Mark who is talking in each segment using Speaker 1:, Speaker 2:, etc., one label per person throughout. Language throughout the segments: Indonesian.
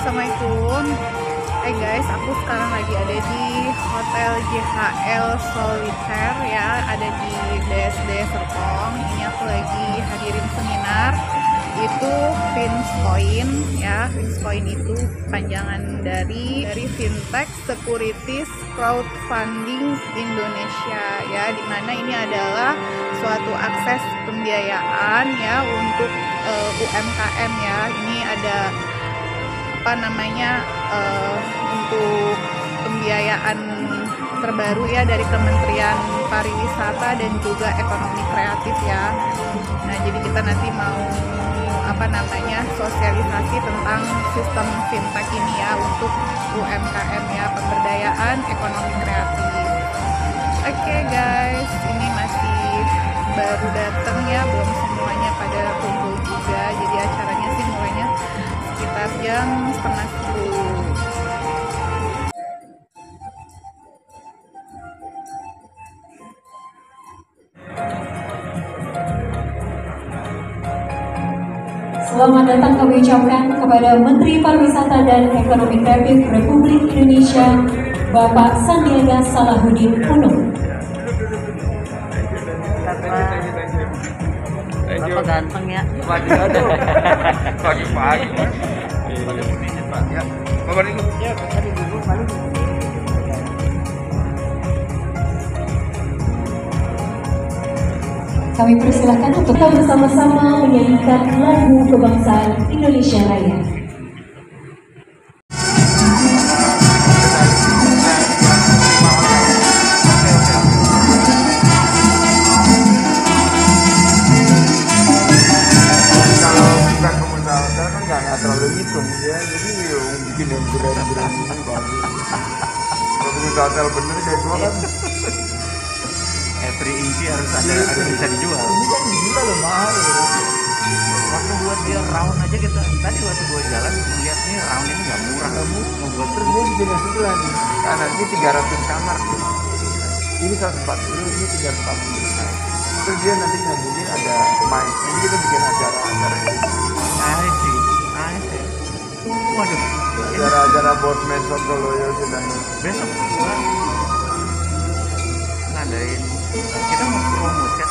Speaker 1: Assalamualaikum. Hai guys, aku sekarang lagi ada di Hotel JHL Solitaire ya, ada di BSD Serpong. Ini aku lagi hadirin seminar itu Finscoin ya. Finscoin itu panjangan dari Fintech Securities Crowdfunding Indonesia ya, dimana ini adalah suatu akses pembiayaan ya untuk UMKM ya. Ini ada untuk pembiayaan terbaru ya dari Kementerian Pariwisata dan juga Ekonomi Kreatif ya. Nah, jadi kita nanti mau sosialisasi tentang sistem fintech ini ya untuk UMKM ya, pemberdayaan ekonomi kreatif. Oke guys, ini masih baru datang ya, belum semuanya pada kumpul juga. Jadi acaranya sih mulainya sekitar jam 9:30.
Speaker 2: Selamat datang kami ucapkan kepada Menteri Pariwisata dan Ekonomi Kreatif Republik Indonesia, Bapak Sandiaga Salahuddin Uno.
Speaker 3: Bapak ganteng ya.
Speaker 4: Pagi-pagi.
Speaker 2: Kami persilahkan untuk kita bersama-sama menyanyikan lagu kebangsaan Indonesia Raya.
Speaker 4: Terlalu hitung ya, jadi bikin yang berat-berat ini bagus. Kalau pengusaha hotel bener kayak gua kan,
Speaker 3: every inci harus bisa dijual.
Speaker 4: ini kan gila loh, mahal loh.
Speaker 3: Waktu buat dia round aja kita tadi waktu gua jalan lihat nih round ini nggak murah.
Speaker 4: Membuat terus dia bikin yang sebelah nih. Karena ini 300 kamar tuh. Ini 140, ini 340. Terus dia nanti nyambungin ada main. Jadi kita bikin acara-acara ini.
Speaker 3: Asik. Waduh.
Speaker 4: Acara-acara Bosman Sontoloyo kita
Speaker 3: Besok gua ngadain, kita mau promote kan.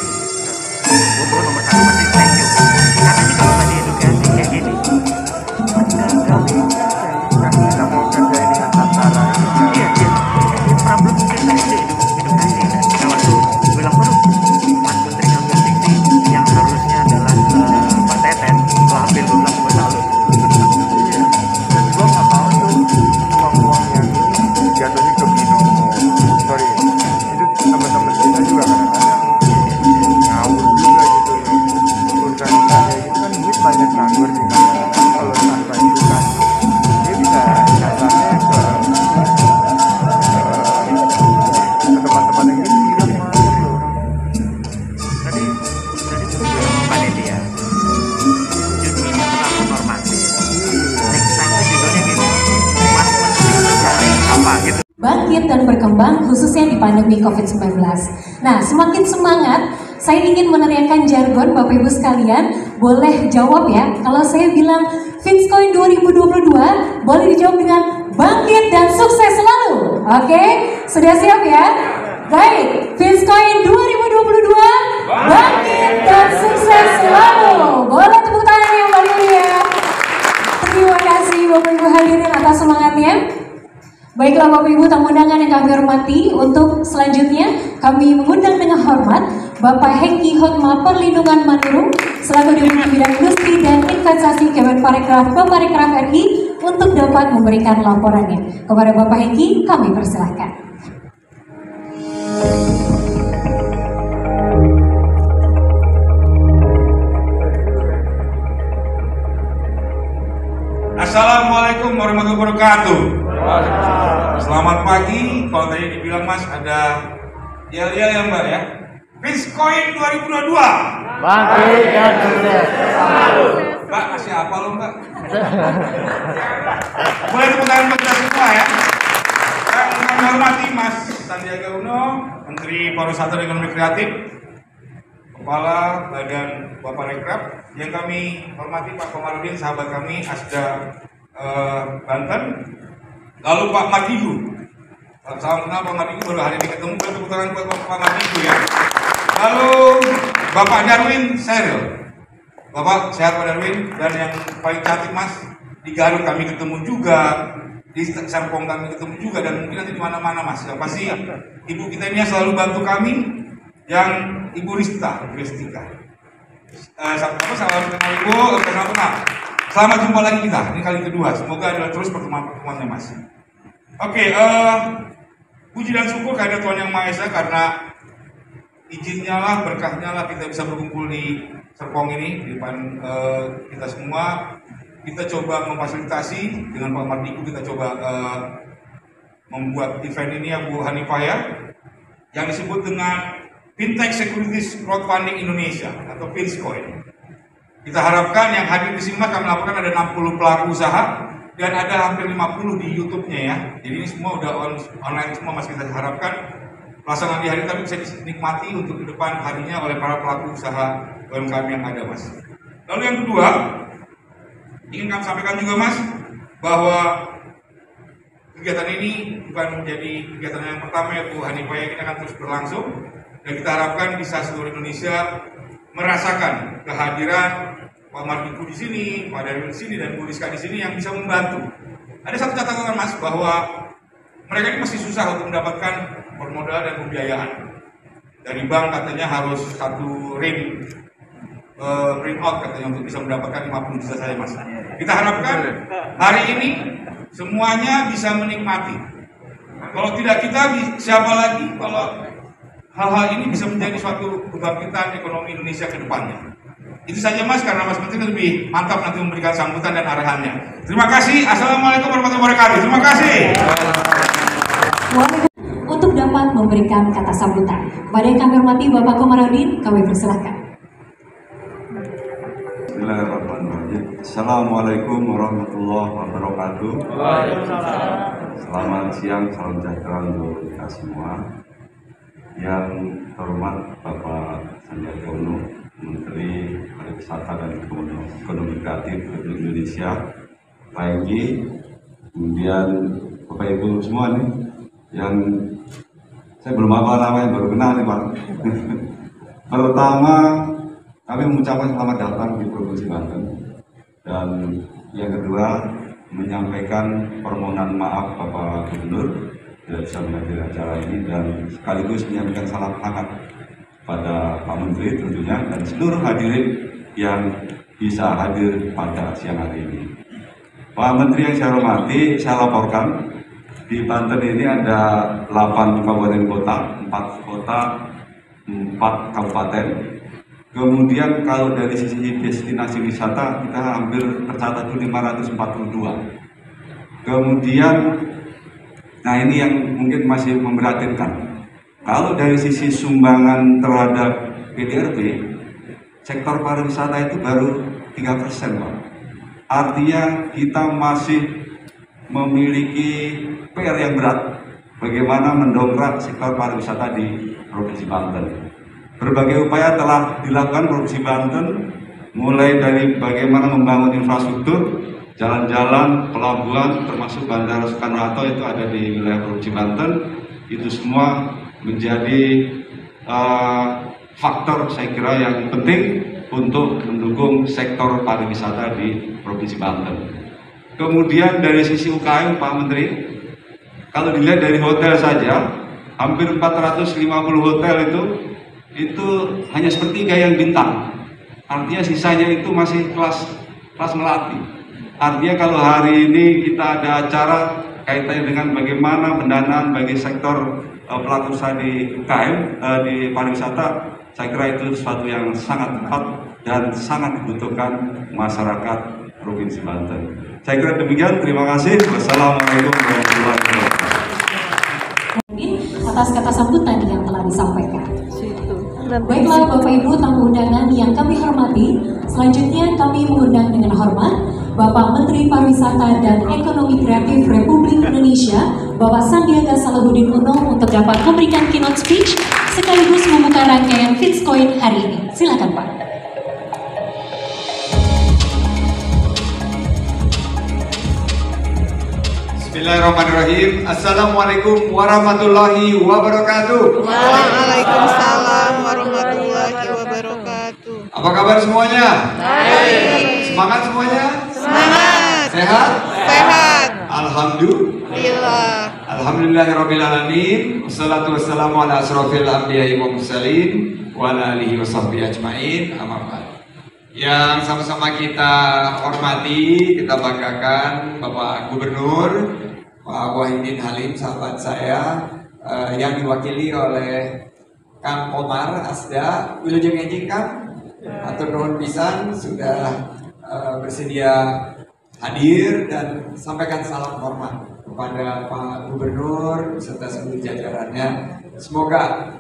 Speaker 3: Gua nomor 1 masih thank you. Karena ini kalau tadi edukasi kayak gini,
Speaker 4: kan kita mau kerjain dengan tantara.
Speaker 3: iya. Ini problem mungkin tadi edukasi kan. Kita waktu bilang waduh, Mas Menteri ngambil diksi yang harusnya adalah Pak Teten, gua ambil, gua bilang gua salut.
Speaker 4: Dan gua nggak mau tuh uang-uang yang ini jatuhnya ke binomo. Sorry, itu teman-teman kita juga kadang-kadang ngawur juga gitu. Urusan kayak gitu kan duit banyak nganggur di mana. Kalau tanpa itu kan dia bisa dasarnya ke teman-teman yang gitu bilang malah loh.
Speaker 3: Tadi panitia judulnya terlalu normatif. Next time tuh judulnya gini, Mas Menteri mencari apa gitu.
Speaker 2: Bangkit dan berkembang khususnya di pandemi COVID-19. Nah, semakin semangat, saya ingin meneriakkan jargon Bapak Ibu sekalian. Boleh jawab ya, kalau saya bilang Finscoin 2022, boleh dijawab dengan bangkit dan sukses selalu. Oke, sudah siap ya? Baik, Finscoin 2022, bangkit dan sukses selalu. Boleh tepuk tangan yang meriah. Terima kasih Bapak Ibu hadirin atas semangatnya. Baiklah Bapak Ibu tamu undangan yang kami hormati, untuk selanjutnya kami mengundang dengan hormat Bapak Hengki Hotma Perlindungan Manurung selaku Dirjen Bidang Industri dan Investasi Kemenparekraf RI untuk dapat memberikan laporannya. Kepada Bapak Hengki kami persilahkan.
Speaker 5: Assalamualaikum warahmatullahi wabarakatuh. Selamat pagi. Kalau tadi dibilang Mas ada yel-yel ya Mbak ya. Finscoin 2022.
Speaker 3: Bangkit dan sukses.
Speaker 5: Mbak kasih apa lo Mbak? Boleh tepuk tangan untuk kita semua ya. Kami hormati Mas Sandiaga Uno, Menteri Pariwisata dan Ekonomi Kreatif, Kepala Badan Baparekraf, yang kami hormati Pak Komarudin, sahabat kami Asda Banten. Lalu Pak Matigu. Salam kenal Pak Matigu, baru hari ini ketemu, tepuk tangan buat Pak Matigu ya. Lalu Bapak Darwin Seril. Bapak sehat Pak Darwin, dan yang paling cantik Mas, di Garut kami ketemu juga, di Serpong kami ketemu juga, dan mungkin nanti di mana-mana Mas. Yang pasti ibu kita ini yang selalu bantu kami, yang Ibu Ristika. Salam kenal Ibu, kenal. Selamat jumpa lagi kita, ini kali kedua. Semoga adalah terus pertemuan-pertemuannya Mas. Oke, puji dan syukur kehadirat Tuhan Yang Maha Esa, karena izinnya lah, berkahnya lah kita bisa berkumpul di Serpong ini, di depan kita semua. Kita coba memfasilitasi dengan Pak Matiku, kita coba membuat event ini ya Bu Hanifah ya, yang disebut dengan Fintech Securities Crowdfunding Indonesia atau Finscoin. Kita harapkan yang hadir di sini kami laporkan ada 60 pelaku usaha dan ada hampir 50 di YouTube-nya ya. Jadi ini semua udah online semua Mas, kita harapkan pelaksanaan di hari ini bisa dinikmati untuk ke depan harinya oleh para pelaku usaha UMKM yang ada Mas. Lalu yang kedua, ingin kami sampaikan juga Mas, bahwa kegiatan ini bukan menjadi kegiatan yang pertama ya Bu Hanifah, yang ini akan terus berlangsung. Dan kita harapkan bisa seluruh Indonesia merasakan kehadiran Pak Matiku di sini, Pak Darwin di sini, dan Bu Rizka di sini yang bisa membantu. Ada satu catatan Mas, bahwa mereka ini masih susah untuk mendapatkan permodalan dan pembiayaan. Dari bank katanya harus satu print out katanya untuk bisa mendapatkan 50 juta saja Mas. Kita harapkan hari ini semuanya bisa menikmati. Kalau tidak kita, siapa lagi kalau hal-hal ini bisa menjadi suatu kebangkitan ekonomi Indonesia ke depannya. Itu saja Mas, karena Mas Menteri lebih mantap nanti memberikan sambutan dan arahannya. Terima kasih. Assalamualaikum warahmatullahi wabarakatuh. Terima kasih.
Speaker 2: Untuk dapat memberikan kata sambutan kepada yang kami hormati Bapak Komarudin, kami persilahkan.
Speaker 6: Bismillahirrahmanirrahim. Assalamualaikum warahmatullahi wabarakatuh. Selamat siang, salam sejahtera untuk kita semua. Yang terhormat Bapak Sandiaga Uno, Menteri Pariwisata dan Ekonomi Kreatif Republik Indonesia, Pak Enggi, kemudian Bapak Ibu semua nih, yang saya belum apa namanya, baru kenal nih Pak. Pertama, kami mengucapkan selamat datang di Provinsi Banten, dan yang kedua menyampaikan permohonan maaf Bapak Gubernur tidak bisa menghadiri acara ini, dan sekaligus menyampaikan salam hangat pada Pak Menteri tentunya dan seluruh hadirin yang bisa hadir pada siang hari ini. Pak Menteri yang saya hormati, saya laporkan di Banten ini ada 8 kabupaten kota, 4 kota, 4 kabupaten. Kemudian kalau dari sisi destinasi wisata kita hampir tercatat itu 542. Kemudian, nah ini yang mungkin masih memprihatinkan. Kalau dari sisi sumbangan terhadap PDRB, sektor pariwisata itu baru 3%, Pak. Artinya kita masih memiliki PR yang berat bagaimana mendongkrak sektor pariwisata di Provinsi Banten. Berbagai upaya telah dilakukan Provinsi Banten, mulai dari bagaimana membangun infrastruktur, jalan-jalan, pelabuhan, termasuk Bandara Soekarno-Hatta itu ada di wilayah Provinsi Banten. Itu semua menjadi faktor saya kira yang penting untuk mendukung sektor pariwisata di Provinsi Banten. Kemudian dari sisi UKM, Pak Menteri, kalau dilihat dari hotel saja, hampir 450 hotel itu hanya sepertiga yang bintang. Artinya sisanya itu masih kelas melati. Artinya kalau hari ini kita ada acara kaitannya dengan bagaimana pendanaan bagi sektor pelaku usaha di UKM di pariwisata, saya kira itu sesuatu yang sangat tepat dan sangat dibutuhkan masyarakat Provinsi Banten. Saya kira demikian. Terima kasih. Wassalamualaikum warahmatullahi wabarakatuh.
Speaker 2: Atas kata sambutan yang telah disampaikan. Baiklah Bapak Ibu tamu undangan yang kami hormati, selanjutnya kami mengundang dengan hormat Bapak Menteri Pariwisata dan Ekonomi Kreatif Republik Indonesia, Bapak Sandiaga Salahuddin Uno untuk dapat memberikan keynote speech sekaligus membuka rangkaian Finscoin hari ini. Silakan Pak.
Speaker 7: Bismillahirrahmanirrahim. Assalamualaikum warahmatullahi wabarakatuh.
Speaker 1: Waalaikumsalam warahmatullahi wabarakatuh.
Speaker 7: Apa kabar semuanya?
Speaker 1: Baik.
Speaker 7: Semangat semuanya?
Speaker 1: Semangat.
Speaker 7: Sehat?
Speaker 1: Sehat.
Speaker 7: Alhamdulillah. Alhamdulillahirabbil alamin. Wassalatu wassalamu ala asrofil anbiya'i wa mursalin wa ala alihi washabbihi ajmain. Amma ba'd. Yang sama-sama kita hormati, kita banggakan Bapak Gubernur Pak Wahidin Halim, sahabat saya, yang diwakili oleh Kang Komar Asda. Wilujeng Enjing Kang, atur nuhun pisan sudah bersedia hadir dan sampaikan salam hormat kepada Pak Gubernur beserta seluruh jajarannya. Semoga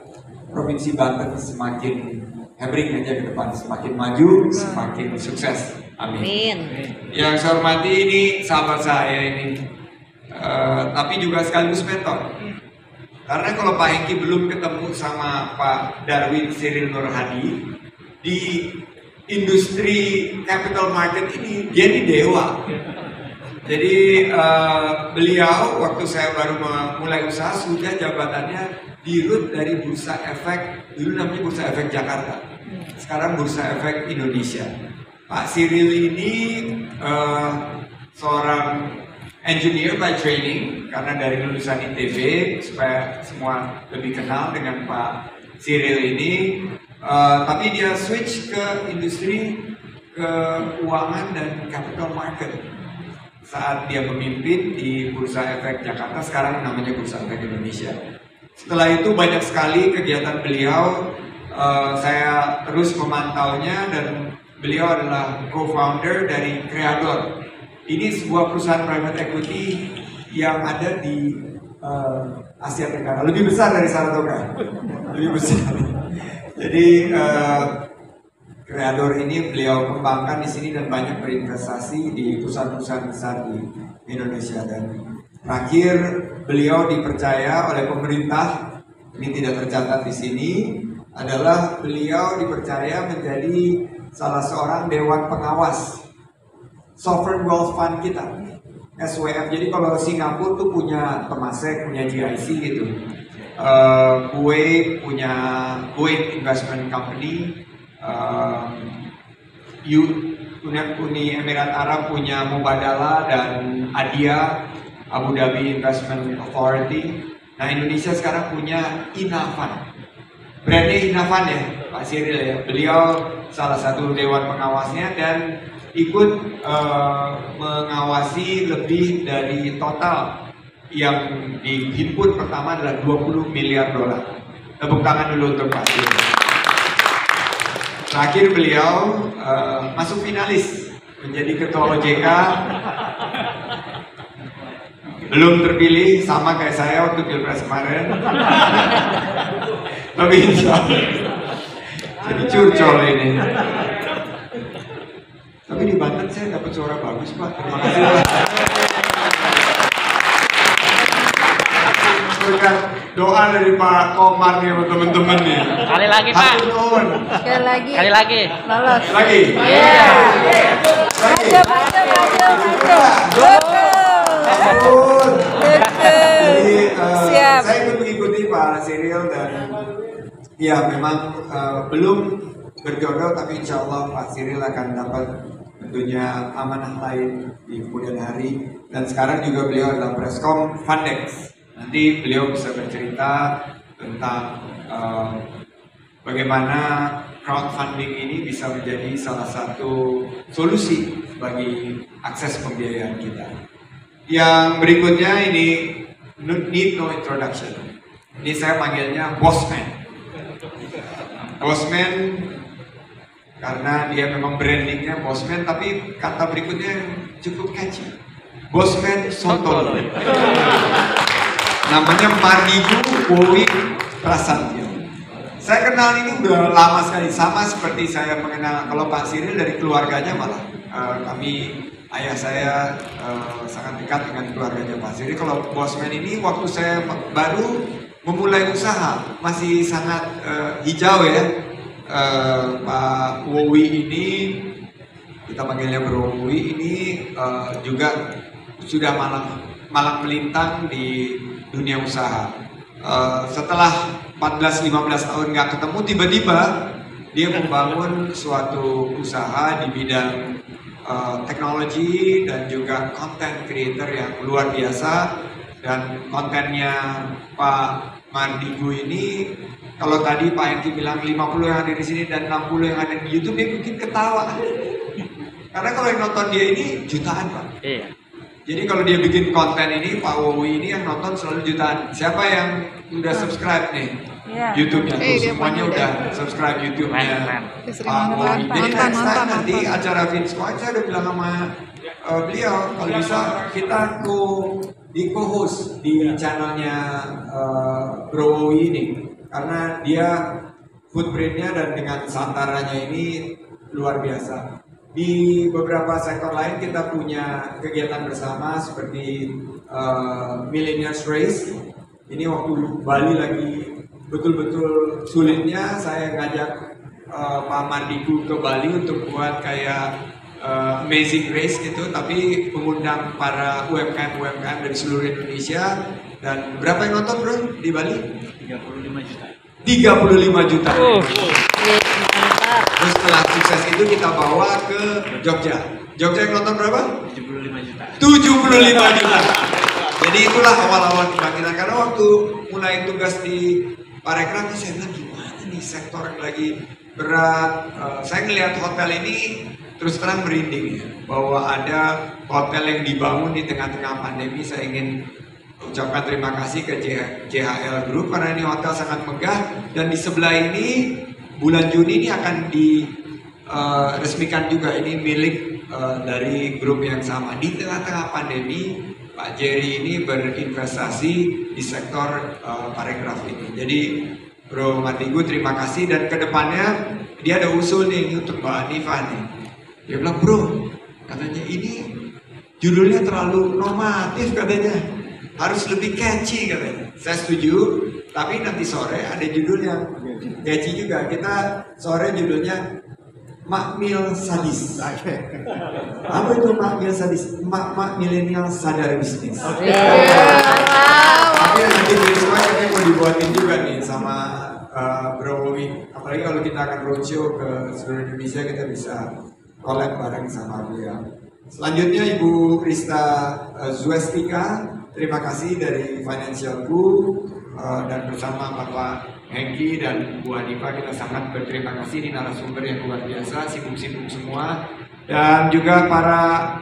Speaker 7: Provinsi Banten semakin hebring aja ke depan, semakin maju, semakin sukses. Amin. Yang saya hormati ini sahabat saya ini, tapi juga sekaligus mentor. Karena kalau Pak Hengki belum ketemu sama Pak Darwin Cyril Nur Hadi di industri capital market ini, dia ini dewa. Jadi beliau waktu saya baru memulai usaha sudah jabatannya dirut dari Bursa Efek, dulu namanya Bursa Efek Jakarta, sekarang Bursa Efek Indonesia. Pak Cyril ini seorang engineer by training, karena dari lulusan ITB, supaya semua lebih kenal dengan Pak Cyril ini. Tapi dia switch ke industri keuangan dan capital market saat dia memimpin di Bursa Efek Jakarta, sekarang namanya Bursa Efek Indonesia. Setelah itu banyak sekali kegiatan beliau, saya terus memantaunya, dan beliau adalah co-founder dari Creador. Ini sebuah perusahaan private equity yang ada di Asia Tenggara, lebih besar dari Saratoga, lebih besar. Jadi Creador ini beliau kembangkan di sini dan banyak berinvestasi di perusahaan-perusahaan besar di Indonesia. Dan terakhir beliau dipercaya oleh pemerintah, ini tidak tercatat di sini, adalah beliau dipercaya menjadi salah seorang dewan pengawas Sovereign Wealth Fund kita, SWF. Jadi kalau Singapura tuh punya Temasek, punya GIC gitu, Kuwait punya Kuwait Investment Company, Uni Emirat Arab punya Mubadala dan Adia, Abu Dhabi Investment Authority. Nah, Indonesia sekarang punya Inavan. Brandnya Inavan ya, Pak Cyril ya. Beliau salah satu dewan pengawasnya dan ikut mengawasi lebih dari total yang dihimpun pertama adalah 20 miliar dolar. Tepuk tangan dulu untuk Pak Cyril. Terakhir beliau masuk finalis menjadi ketua OJK. Belum terpilih, sama kayak saya waktu Pilpres kemarin. Tapi insya Allah jadi curcol ini. Tapi di Banten saya dapat suara bagus Pak, terima kasih Pak. Berkat doa dari Pak Komar nih teman-teman nih.
Speaker 8: Kali lagi Pak.
Speaker 1: Sekali lagi.
Speaker 8: Kali lagi.
Speaker 1: Lolos.
Speaker 7: Lagi.
Speaker 1: Iya.
Speaker 7: Jadi
Speaker 1: Siap.
Speaker 7: saya ikut mengikuti Pak Cyril dan ya memang belum berjodoh, tapi insya Allah Pak Cyril akan dapat tentunya amanah lain di kemudian hari. Dan sekarang juga beliau adalah Preskom Fundex. Nanti beliau bisa bercerita tentang bagaimana crowdfunding ini bisa menjadi salah satu solusi bagi akses pembiayaan kita. Yang berikutnya ini need no introduction. Ini saya panggilnya Bosman. Bosman karena dia memang brandingnya Bosman, tapi kata berikutnya cukup catchy. Bosman Sontolo. Namanya Mardigu Wowi Prasetyo. Saya kenal ini udah lama sekali, sama seperti saya mengenal kalau Pak Cyril dari keluarganya malah kami, ayah saya sangat dekat dengan keluarganya Pak Cyril. Kalau Bosman ini waktu saya baru memulai usaha masih sangat hijau ya. Pak Wowi ini, kita panggilnya Bro Wowi ini juga sudah malah malang melintang di dunia usaha. Setelah 14-15 tahun nggak ketemu, tiba-tiba dia membangun suatu usaha di bidang teknologi dan juga content creator yang luar biasa. Dan kontennya Pak Mardigu ini, kalau tadi Pak Hengki bilang 50 yang ada di sini dan 60 yang ada di YouTube, dia mungkin ketawa. Karena kalau yang nonton dia ini jutaan, Pak.
Speaker 3: Iya.
Speaker 7: Jadi kalau dia bikin konten ini, Pak Wowi ini yang nonton selalu jutaan. Siapa yang udah subscribe nih? YouTube-nya tuh semuanya udah subscribe YouTube-nya Pak Wowi. Jadi next time nanti acara Finscoin, saya udah bilang sama beliau, kalau bisa kita di co-host di channelnya Bro Wowi ini, karena dia footprintnya dan dengan santaranya ini luar biasa. Di beberapa sektor lain kita punya kegiatan bersama seperti Millennials Race. Ini waktu Bali lagi betul-betul sulitnya, saya ngajak Pak Mardigu ke Bali untuk buat kayak Amazing Race gitu, tapi mengundang para UMKM dari seluruh Indonesia. Dan berapa yang nonton bro di Bali?
Speaker 3: 35 juta.
Speaker 7: 35 juta. Terus setelah sukses itu kita bawa ke Jogja. Jogja yang nonton berapa?
Speaker 3: 75 juta.
Speaker 7: 75 juta. Jadi itulah awal-awal kebangkitan. Karena waktu mulai tugas di Parekraf, saya bilang gimana nih sektor yang lagi berat. Saya ngelihat hotel ini terus terang merinding ya, bahwa ada hotel yang dibangun di tengah-tengah pandemi. Saya ingin ucapkan terima kasih ke JHL Group karena ini hotel sangat megah, dan di sebelah ini bulan Juni ini akan diresmikan juga, ini milik dari grup yang sama. Di tengah-tengah pandemi, Pak Jerry ini berinvestasi di sektor parekraf ini. Jadi Bro Mardigu terima kasih, dan kedepannya dia ada usul nih untuk Mbak Hanifah nih. Dia bilang, bro, katanya ini judulnya terlalu normatif katanya, harus lebih catchy katanya. Saya setuju, tapi nanti sore ada judul yang catchy juga. Kita sore judulnya Makmil Sadis. Apa itu Makmil Sadis? Mak milenial sadar bisnis. Tapi nanti semua katanya mau dibuatin juga nih sama Bro Wowi. Apalagi kalau kita akan roadshow ke seluruh Indonesia, kita bisa collab bareng sama beliau. Selanjutnya Ibu Rista Zuestika, terima kasih dari Financial Group, dan bersama Bapak Hengki dan Bu Hanifah kita sangat berterima kasih. Ini narasumber yang luar biasa, sibuk-sibuk semua, dan juga para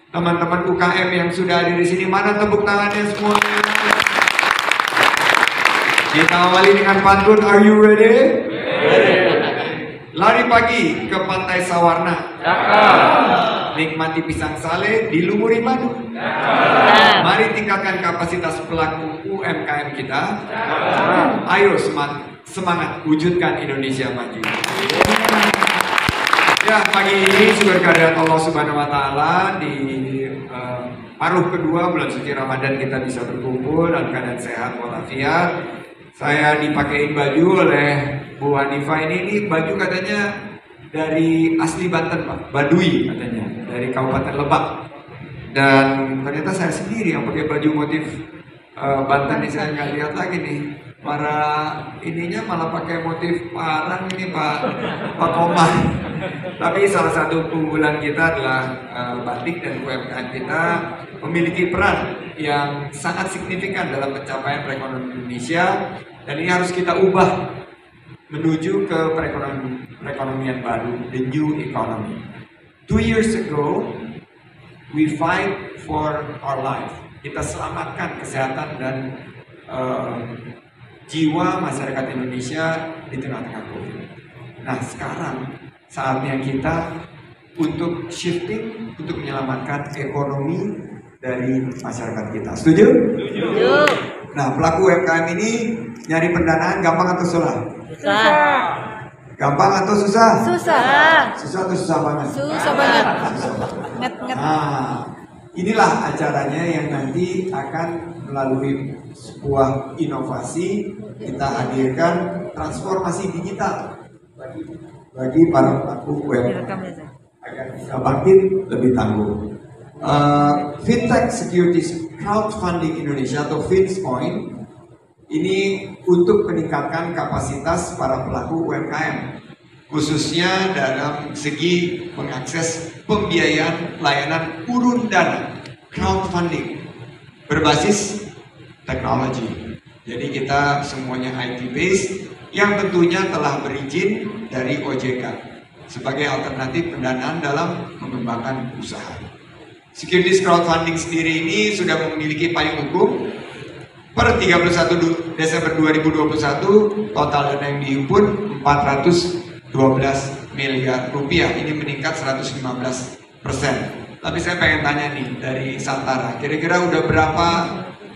Speaker 7: teman-teman UKM yang sudah ada di sini. Mana tepuk tangannya semuanya? Kita awali dengan pantun. Are you ready? Lari pagi ke Pantai Sawarna, nikmati pisang sale, dilumuri madu. Mari tingkatkan kapasitas pelaku UMKM kita. Ayo semangat wujudkan Indonesia maju. Ya, pagi ini syukur kehadirat Allah Subhanahu wa Ta'ala, di paruh kedua bulan suci Ramadan kita bisa berkumpul dalam keadaan sehat walafiat. Saya dipakein baju oleh Bu Hanifah ini baju katanya dari asli Banten, Pak, Baduy katanya, dari Kabupaten Lebak. Dan ternyata saya sendiri yang pakai baju motif Banten ini. Saya nggak lihat lagi nih, para ininya malah pakai motif parang ini Pak Komar. Tapi salah satu keunggulan kita adalah batik, dan UMKM kita memiliki peran yang sangat signifikan dalam pencapaian perekonomian Indonesia, dan ini harus kita ubah menuju ke perekonomian baru, the new economy. 2 years ago, we fight for our life. Kita selamatkan kesehatan dan jiwa masyarakat Indonesia di tengah-tengah COVID. Nah, sekarang saatnya kita untuk shifting, untuk menyelamatkan ekonomi dari masyarakat kita. Setuju? Setuju. Nah, pelaku UMKM ini nyari pendanaan gampang atau susah?
Speaker 8: Susah.
Speaker 7: Gampang atau susah?
Speaker 8: Susah.
Speaker 7: Susah atau susah banget?
Speaker 8: Susah banget.
Speaker 7: Nah, inilah acaranya yang nanti akan melalui sebuah inovasi kita hadirkan transformasi digital bagi para pelaku UMKM agar bisa bangkit lebih tangguh. Fintech Securities Crowdfunding Indonesia atau FinCoin ini untuk meningkatkan kapasitas para pelaku UMKM, khususnya dalam segi mengakses pembiayaan layanan urun dana crowdfunding berbasis teknologi. Jadi kita semuanya IT based yang tentunya telah berizin dari OJK sebagai alternatif pendanaan dalam mengembangkan usaha. Securities crowdfunding sendiri ini sudah memiliki payung hukum. Per 31 Desember 2021 total dana yang dihimpun 412 miliar rupiah. Ini meningkat 115%. Tapi saya pengen tanya nih dari Santara, kira-kira udah berapa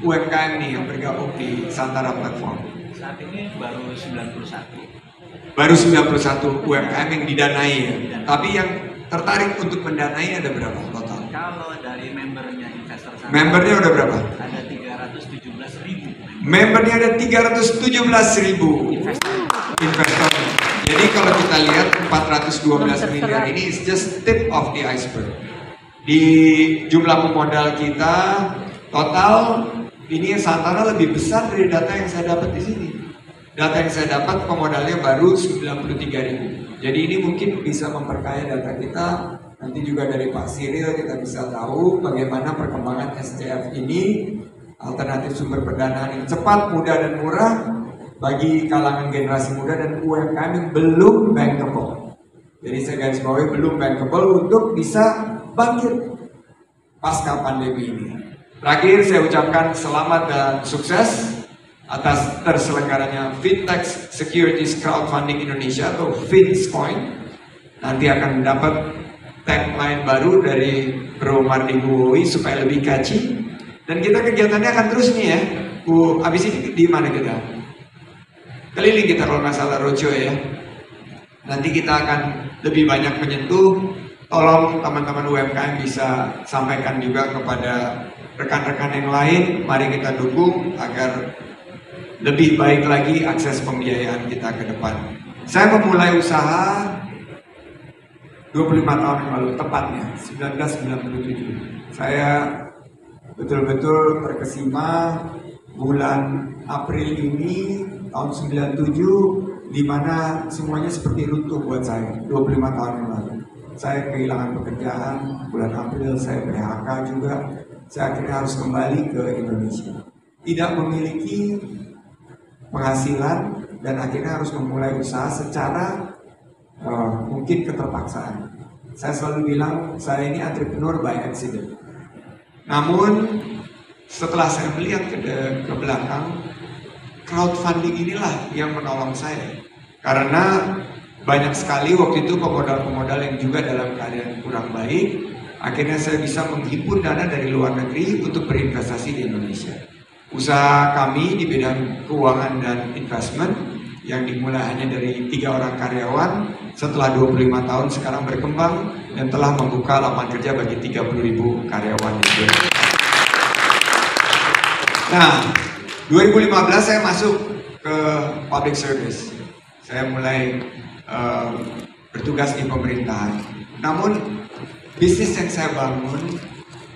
Speaker 7: UMKM nih yang bergabung di Santara Platform?
Speaker 9: Saat ini baru 91.
Speaker 7: Baru 91 UMKM yang didanai ya. Tapi yang tertarik untuk mendanai ada berapa total?
Speaker 9: Kalau dari membernya investor Santara,
Speaker 7: membernya udah berapa?
Speaker 9: Ada 317.000.
Speaker 7: Membernya ada 317.000 investor. Jadi kalau kita lihat 412 miliar ini is just tip of the iceberg. Di jumlah pemodal kita total ini Santara lebih besar dari data yang saya dapat di sini. Data yang saya dapat pemodalnya baru 93.000. Jadi ini mungkin bisa memperkaya data kita. Nanti juga dari Pak Cyril kita bisa tahu bagaimana perkembangan SCF ini, alternatif sumber pendanaan yang cepat, mudah dan murah bagi kalangan generasi muda dan UMKM yang belum bankable. Jadi saya garis bawahi belum bankable untuk bisa bangkit pasca pandemi ini. Terakhir saya ucapkan selamat dan sukses atas terselenggaranya Fintech Securities Crowdfunding Indonesia atau FinCoin. Nanti akan mendapat tagline baru dari Bro Mardi Buwowi supaya lebih catchy. Dan kita kegiatannya akan terus nih ya. Abis ini di mana kita? Keliling kita kalau nggak salah roadshow ya. Nanti kita akan lebih banyak menyentuh. Tolong teman-teman UMKM bisa sampaikan juga kepada rekan-rekan yang lain. Mari kita dukung agar lebih baik lagi akses pembiayaan kita ke depan. Saya memulai usaha 25 tahun yang lalu, tepatnya 1997. Saya betul-betul terkesima bulan April ini tahun 97, di mana semuanya seperti runtuh buat saya 25 tahun yang lalu. Saya kehilangan pekerjaan, bulan April saya PHK juga. Saya akhirnya harus kembali ke Indonesia. Tidak memiliki penghasilan dan akhirnya harus memulai usaha secara mungkin keterpaksaan. Saya selalu bilang saya ini entrepreneur by accident. Namun setelah saya melihat ke belakang, crowdfunding inilah yang menolong saya. Karena banyak sekali waktu itu pemodal-pemodal yang juga dalam keadaan kurang baik. Akhirnya saya bisa menghimpun dana dari luar negeri untuk berinvestasi di Indonesia. Usaha kami di bidang keuangan dan investment yang dimulai hanya dari 3 orang karyawan, setelah 25 tahun sekarang berkembang dan telah membuka lapangan kerja bagi 30.000 karyawan itu. Nah, 2015 saya masuk ke public service. Saya mulai bertugas di pemerintahan. Namun bisnis yang saya bangun,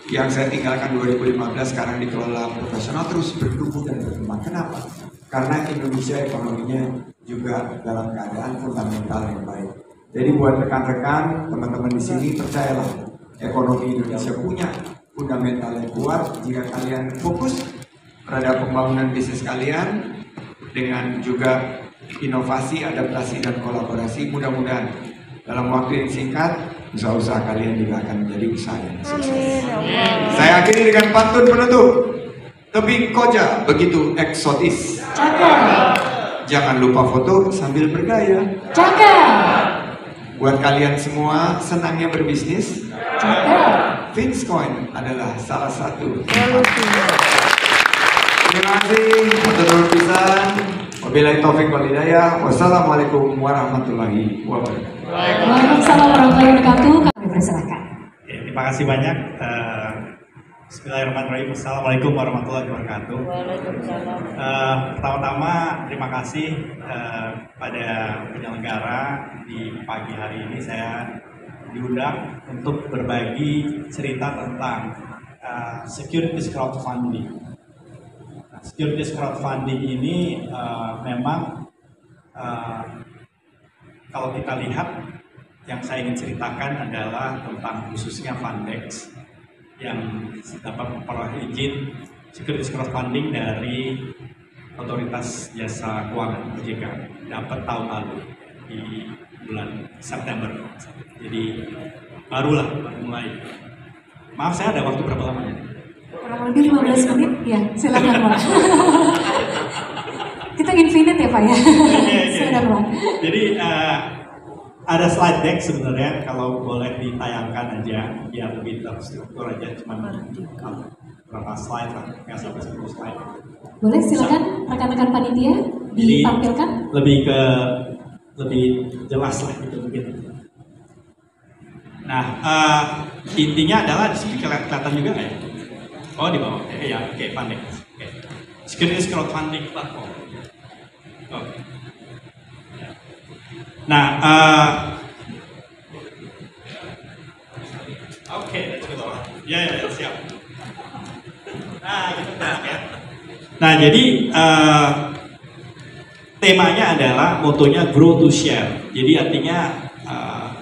Speaker 7: yang saya tinggalkan 2015 sekarang dikelola profesional terus bertumbuh dan berkembang. Kenapa? Karena Indonesia ekonominya juga dalam keadaan fundamental yang baik. Jadi buat rekan-rekan, teman-teman di sini percayalah, ekonomi Indonesia punya fundamental yang kuat. Jika kalian fokus terhadap pembangunan bisnis kalian dengan juga inovasi, adaptasi dan kolaborasi, mudah-mudahan dalam waktu yang singkat usaha-usaha kalian juga akan menjadi usaha yang sukses. Saya akhiri dengan pantun penutup. Tebing koja begitu eksotis. Jangan lupa foto sambil bergaya. Buat kalian semua senangnya berbisnis, FinCoin adalah salah satu. Terima kasih. Matur pisan. Wabillahi taufiq wal hidayah. Wassalamualaikum warahmatullahi wabarakatuh.
Speaker 2: Waalaikumsalam warahmatullahi wabarakatuh. Kami persilakan.
Speaker 10: Terima kasih banyak. Bismillahirrahmanirrahim. Assalamualaikum warahmatullahi wabarakatuh. Pertama-tama terima kasih pada penyelenggara di pagi hari ini. Saya diundang untuk berbagi cerita tentang securities crowdfunding. Nah, securities crowdfunding ini memang kalau kita lihat yang saya ingin ceritakan adalah tentang khususnya Fundex yang dapat memperoleh izin securities crowdfunding dari Otoritas Jasa Keuangan OJK dapat tahun lalu di bulan September. Jadi baru mulai. Maaf, saya ada waktu berapa lama ya?
Speaker 2: Kurang lebih 15 menit, ya silakan Pak. Kita infinite ya Pak ya. Silakan Pak.
Speaker 10: Jadi ada slide deck sebenarnya, kalau boleh ditayangkan aja biar lebih terstruktur aja, cuma berapa slide lah, nggak sampai 10 slide.
Speaker 2: Boleh silakan rekan-rekan panitia ditampilkan.
Speaker 10: Lebih jelas lah gitu mungkin. Nah, intinya adalah di sini kelihatan juga nggak ya? Oh, di bawah. Ya, oke, Fundex. Okay. Securities crowdfunding platform. Okay. Nah, oke, ya, siap. Nah, gitu ya. Nah, jadi temanya adalah motonya grow to share. Jadi artinya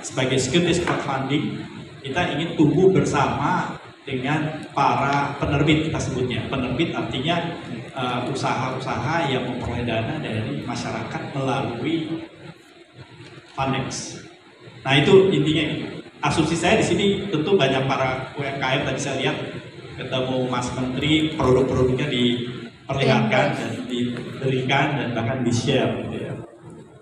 Speaker 10: sebagai securities crowdfunding kita ingin tumbuh bersama dengan para penerbit, kita sebutnya. Penerbit artinya usaha-usaha yang memperoleh dana dari masyarakat melalui Fundex. Nah, itu intinya. Asumsi saya di sini tentu banyak para UMKM tadi saya lihat ketemu Mas Menteri, produk-produknya diperlihatkan dan diberikan dan bahkan di-share gitu ya.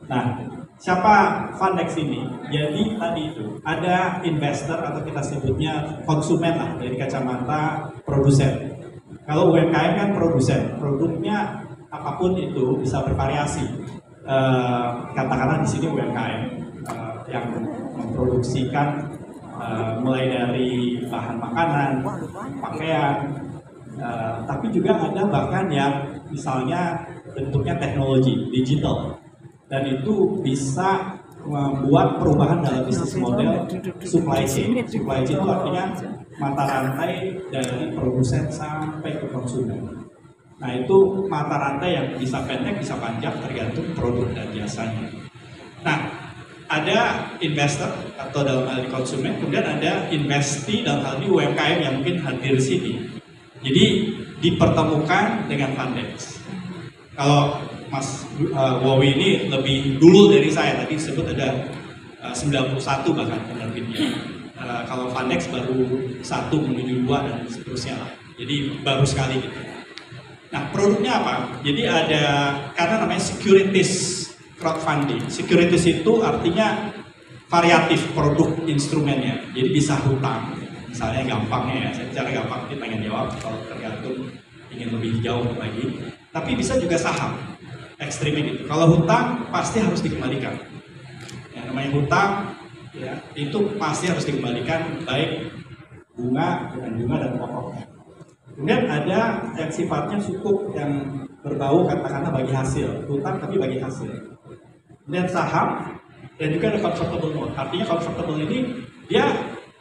Speaker 10: Nah, siapa Fundex ini? Jadi tadi itu ada investor atau kita sebutnya konsumen lah dari kacamata produsen. Kalau UMKM kan produsen, produknya apapun itu bisa bervariasi. Katakanlah di sini UMKM yang memproduksikan mulai dari bahan makanan, pakaian, tapi juga ada bahkan yang misalnya bentuknya teknologi digital, dan itu bisa membuat perubahan dalam bisnis model supply chain. Supply chain itu artinya mata rantai dari produsen sampai ke konsumen. Nah, itu mata rantai yang bisa pendek, bisa panjang tergantung produk dan jasanya. Nah, ada investor atau dalam hal ini konsumen, kemudian ada investee dalam hal ini UMKM yang mungkin hadir di sini. Jadi dipertemukan dengan Fundex. Kalau Mas Wowi ini lebih dulu dari saya, tadi disebut ada 91 bahkan penerbitnya. Kalau Fundex baru 1 menuju 2 dan seterusnya lah. Jadi baru sekali gitu. Nah, produknya apa? Jadi ada, karena namanya securities crowdfunding. Securities itu artinya variatif produk instrumennya. Jadi bisa hutang, misalnya gampangnya ya, saya bicara gampang, kita pengen jawab kalau tergantung ingin lebih jauh lagi. Tapi bisa juga saham, ekstrimnya gitu. Kalau hutang pasti harus dikembalikan. Yang namanya hutang, ya, itu pasti harus dikembalikan, baik bunga dan pokoknya. Kemudian ada yang sifatnya sukuk yang berbau katakanlah bagi hasil, hutang tapi bagi hasil. Kemudian saham dan juga ada convertible note. Artinya convertible ini dia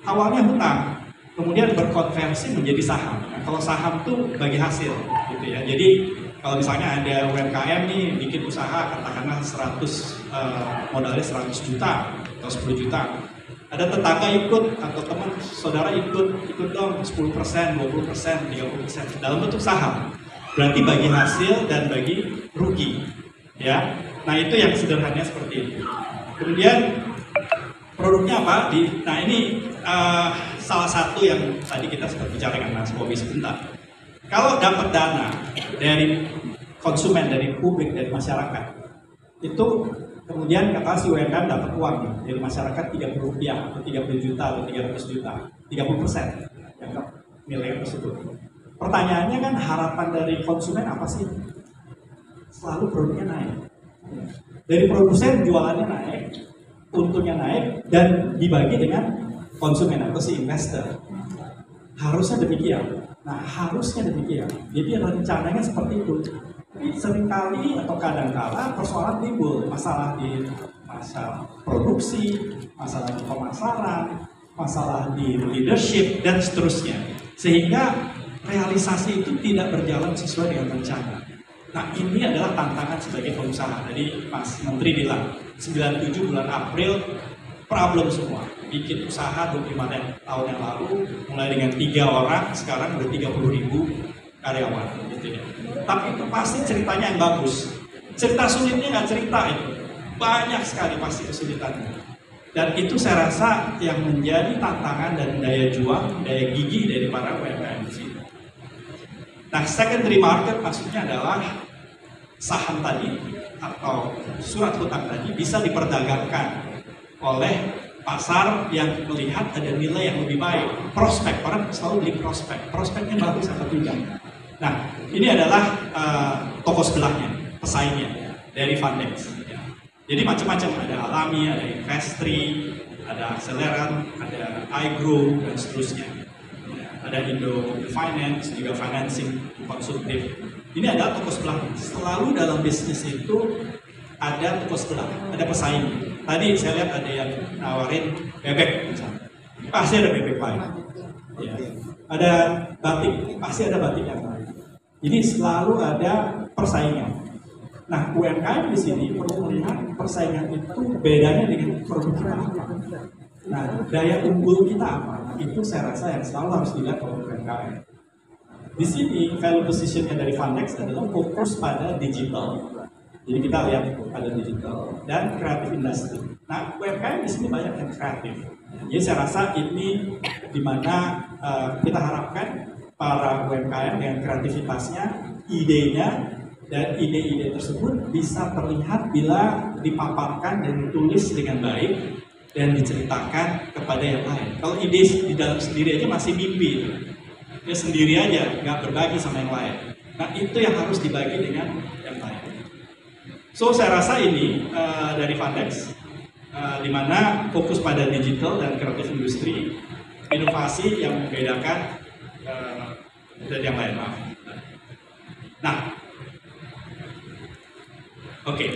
Speaker 10: awalnya hutang, kemudian berkonversi menjadi saham. Nah, kalau saham tuh bagi hasil, gitu ya. Jadi kalau misalnya ada UMKM nih bikin usaha katakanlah 100 modalnya 100 juta atau 10 juta. Ada tetangga ikut atau teman saudara ikut dong 10%, 20%, 30% dalam bentuk saham. Berarti bagi hasil dan bagi rugi, ya. Nah, itu yang sederhananya seperti itu. Kemudian produknya apa? Nah, ini salah satu yang tadi kita sempat bicara dengan Mas Bobi sebentar. Kalau dapat dana dari konsumen, dari publik, dari masyarakat, itu kemudian kata si UMKM dapat uang dari masyarakat 30 rupiah atau 30 juta atau 300 juta, 30% yang nilai tersebut. Pertanyaannya kan harapan dari konsumen apa sih? Selalu produknya naik. Dari produsen jualannya naik, untungnya naik, dan dibagi dengan konsumen atau si investor. Harusnya demikian. Nah, harusnya demikian. Jadi rencananya seperti itu. Tapi seringkali atau kadangkala persoalan timbul, masalah di masalah produksi, masalah di pemasaran, masalah di leadership, dan seterusnya. Sehingga realisasi itu tidak berjalan sesuai dengan rencana. Nah, ini adalah tantangan sebagai pengusaha. Tadi Mas Menteri bilang, 97 bulan April, problem semua. Bikin usaha 25 tahun yang lalu, mulai dengan 3 orang, sekarang udah 30.000 karyawan. Gitu ya. Tapi itu pasti ceritanya yang bagus. Cerita sulitnya nggak cerita itu. Banyak sekali pasti kesulitannya. Dan itu saya rasa yang menjadi tantangan dan daya juang, daya gigih dari para UMKM di sini. Nah, secondary market maksudnya adalah saham tadi atau surat hutang tadi bisa diperdagangkan oleh pasar yang melihat ada nilai yang lebih baik. Prospek, orang selalu beli prospek. Prospeknya bagus atau tidak. Nah, ini adalah toko sebelahnya, pesaingnya dari Fundex. Jadi macam-macam, ada Alami, ada Investri, ada Acceleran, ada iGrow, dan seterusnya. Ada Indo Finance, juga financing konsumtif. Ini adalah toko sebelah. Selalu dalam bisnis itu ada toko sebelah, ada pesaing. Tadi saya lihat ada yang nawarin bebek misalnya. Pasti ada bebek lain. Ya. Ada batik, pasti ada batik yang lain. Jadi selalu ada persaingan. Nah, UMKM di sini perlu melihat persaingan itu bedanya dengan produk kita apa. Nah, daya unggul kita apa? Itu saya rasa yang selalu harus dilihat oleh UMKM. Di sini value positionnya dari Fundex adalah fokus pada digital. Jadi kita lihat ada digital dan kreatif industri. Nah, UMKM di sini banyak yang kreatif. Jadi saya rasa ini dimana kita harapkan para UMKM dengan kreativitasnya, idenya, dan ide-ide tersebut bisa terlihat bila dipaparkan dan ditulis dengan baik dan diceritakan kepada yang lain. Kalau ide di dalam sendiri aja masih mimpi, dia sendiri aja, nggak berbagi sama yang lain. Nah, itu yang harus dibagi dengan yang lain. So, saya rasa ini dari Fundex, di mana fokus pada digital dan kreatif industri, inovasi yang membedakan dari yang lain. Nah, oke.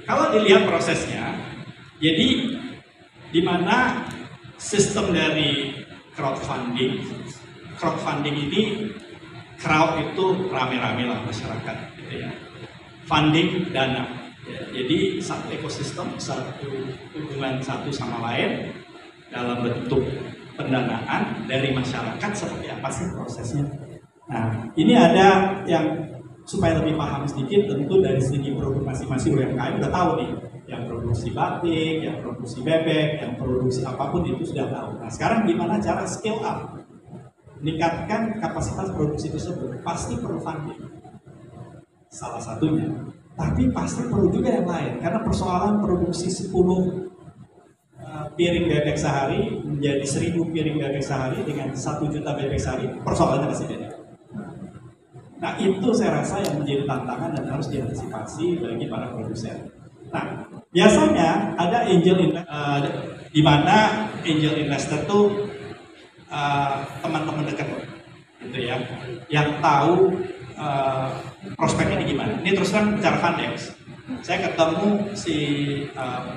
Speaker 10: Kalau dilihat prosesnya, jadi di mana sistem dari crowdfunding ini, crowd itu rame-rame lah masyarakat, gitu ya. Funding dana, ya. Jadi satu ekosistem, satu hubungan satu sama lain dalam bentuk pendanaan dari masyarakat seperti apa sih prosesnya. Nah, ini ada yang supaya lebih paham sedikit, tentu dari segi produk masing-masing UMKM udah tahu nih, yang produksi batik, yang produksi bebek, yang produksi apapun itu sudah tahu. Nah, sekarang gimana cara scale up, meningkatkan kapasitas produksi tersebut? Pasti perlu funding, salah satunya. Tapi pasti perlu juga yang lain, karena persoalan produksi 10 piring bebek sehari menjadi 1000 piring bebek sehari dengan 1 juta bebek sehari, persoalannya pasti beda. Nah, itu saya rasa yang menjadi tantangan dan harus diantisipasi bagi para produsen. Nah, biasanya ada angel investor, di mana angel investor tuh teman-teman dekat, gitu ya, yang tahu prospeknya gimana. Ini terus terang bicara Fundex. Saya ketemu si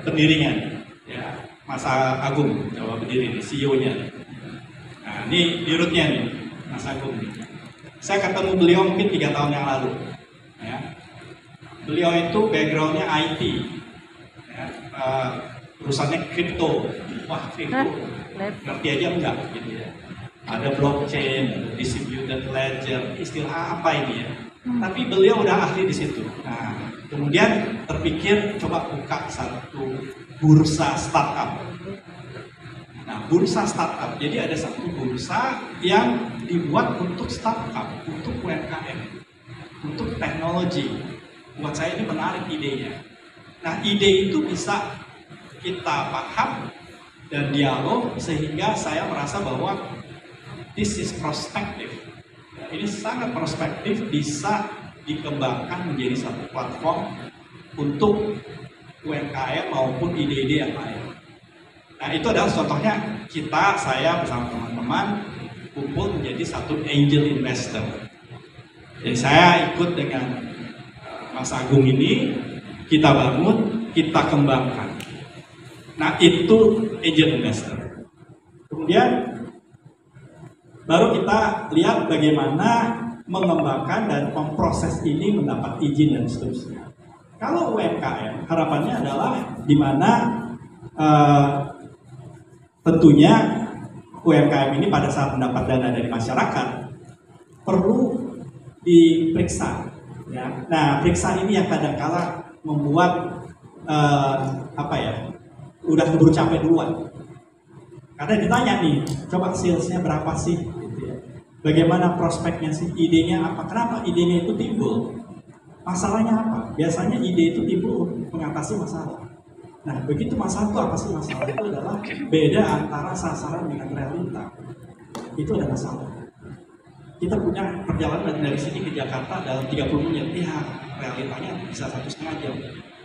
Speaker 10: pendirinya, ya, Mas Agung, coba berdiri, CEO-nya. Nah, ini dirutnya nih, Mas Agung nih. Saya ketemu beliau mungkin 3 tahun yang lalu. Ya. Beliau itu background-nya IT, ya. Urusannya kripto. Wah, kripto, ngerti aja enggak? Gitu ya. Ada blockchain, ada distributed ledger, istilah apa ini ya? Tapi beliau udah ahli di situ. Nah, kemudian terpikir coba buka satu bursa startup. Nah, bursa startup. Jadi ada satu bursa yang dibuat untuk startup, untuk UMKM, untuk teknologi. Buat saya ini menarik idenya. Nah, ide itu bisa kita paham dan dialog sehingga saya merasa bahwa this is prospektif. Ini sangat prospektif, bisa dikembangkan menjadi satu platform untuk UMKM maupun ide-ide yang lain. Nah, itu adalah contohnya saya bersama teman-teman kumpul menjadi satu angel investor. Jadi saya ikut dengan Mas Agung ini, kita bangun kita kembangkan. Nah, itu angel investor. Kemudian baru kita lihat bagaimana mengembangkan dan memproses ini mendapat izin dan seterusnya. Kalau UMKM, harapannya adalah di mana tentunya UMKM ini pada saat mendapat dana dari masyarakat perlu diperiksa. Ya. Nah, periksa ini yang kadang-kala membuat udah keburu capek duluan. Karena ditanya nih, coba salesnya berapa sih? Gitu ya. Bagaimana prospeknya sih? Idenya apa? Kenapa idenya itu timbul? Masalahnya apa? Biasanya ide itu timbul mengatasi masalah. Nah, begitu masalah itu apa sih? Masalah itu adalah beda antara sasaran dengan realita. Itu ada masalah. Kita punya perjalanan dari sini ke Jakarta dalam 30 menit. Ya, realitanya bisa 1,5 jam.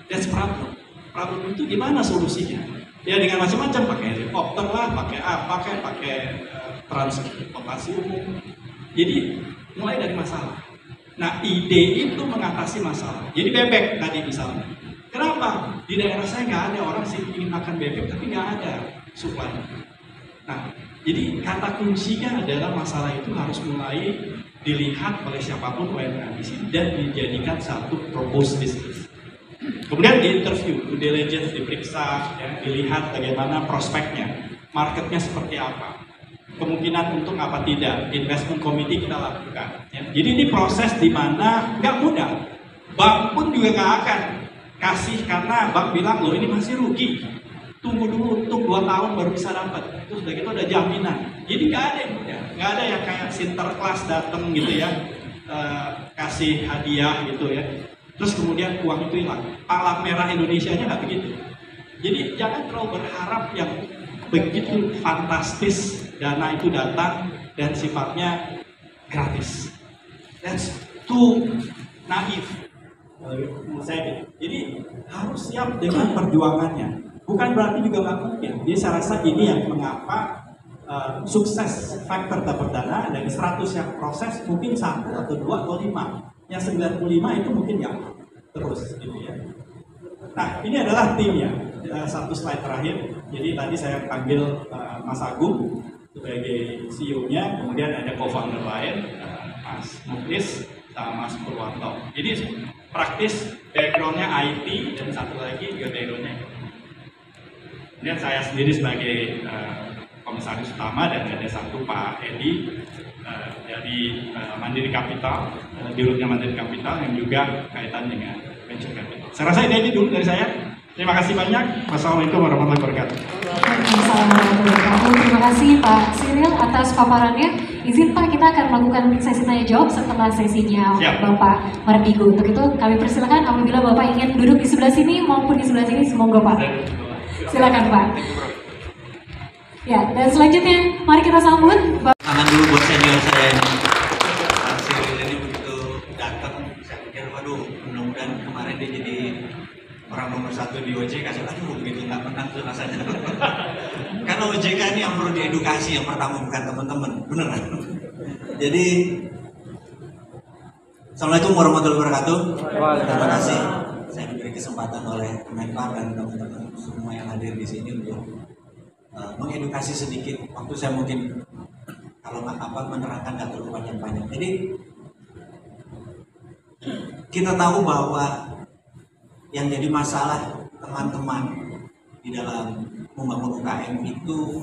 Speaker 10: That's problem. Problem itu gimana solusinya? Ya dengan macam-macam, pakai helikopter lah, pakai apa, pakai transportasi umum. Jadi mulai dari masalah. Nah, ide itu mengatasi masalah. Jadi bebek tadi misalnya. Kenapa? Di daerah saya nggak ada orang sih ingin makan bebek, tapi nggak ada supply. Nah, jadi kata kuncinya adalah masalah itu harus mulai dilihat oleh siapapun UMKM di sini dan dijadikan satu proposed business. Kemudian di interview, due diligence diperiksa, ya, dilihat bagaimana prospeknya, marketnya seperti apa, kemungkinan untung apa tidak, investment committee kita lakukan. Ya. Jadi ini proses di mana nggak mudah. Bank pun juga nggak akan kasih karena bank bilang loh ini masih rugi, tunggu dulu untuk 2 tahun baru bisa dapat. Terus udah gitu ada jaminan. Jadi nggak ada yang mudah, nggak ada yang kayak Sinterklas datang gitu ya, kasih hadiah gitu ya. Terus kemudian uang itu hilang. Palang merah Indonesia nya nggak begitu. Jadi jangan terlalu berharap yang begitu fantastis dana itu datang dan sifatnya gratis. That's too naif. Menurut saya. Jadi harus siap dengan perjuangannya. Bukan berarti juga nggak mungkin. Jadi saya rasa ini yang mengapa sukses faktor dapat dana dari 100 yang proses mungkin 1 atau 2 atau 5. Yang 95 itu mungkin ya terus gitu ya. Nah, ini adalah timnya. Satu slide terakhir. Jadi tadi saya panggil Mas Agung sebagai CEO-nya, kemudian ada co-founder lain, Mas Muklis sama Mas Purwanto. Jadi praktis background-nya IT dan satu lagi juga background-nya. Kemudian saya sendiri sebagai komisaris utama dan ada satu Pak Edi dari Mandiri Capital, dirutnya Mandiri Capital yang juga kaitan dengan venture capital. Saya rasa ini aja dulu dari saya. Terima kasih banyak. Wassalamualaikum warahmatullahi wabarakatuh.
Speaker 2: Waalaikumsalam warahmatullahi wabarakatuh. Terima kasih Pak Cyril atas paparannya. Izin Pak, kita akan melakukan sesi tanya jawab setelah sesinya Bapak Mardigu. Untuk itu kami persilakan apabila Bapak ingin duduk di sebelah sini maupun di sebelah sini, semoga Pak. Silakan Pak. Ya, dan selanjutnya mari kita sambut
Speaker 9: tangan dulu buat senior saya ini. Pak Cyril ini begitu datang, saya pikir waduh, mudah-mudahan kemarin dia jadi orang nomor 1 di OJK. Aduh, begitu nggak menang tuh rasanya. Karena OJK ini yang perlu diedukasi yang pertama, bukan teman-teman, bener kan? Jadi Assalamualaikum warahmatullahi wabarakatuh. Terima kasih saya diberi kesempatan oleh Kemenpar dan teman-teman semua yang hadir di sini untuk mengedukasi sedikit. Waktu saya mungkin kalau menerangkan nggak terlalu panjang-panjang. Jadi kita tahu bahwa yang jadi masalah teman-teman di dalam membangun UKM itu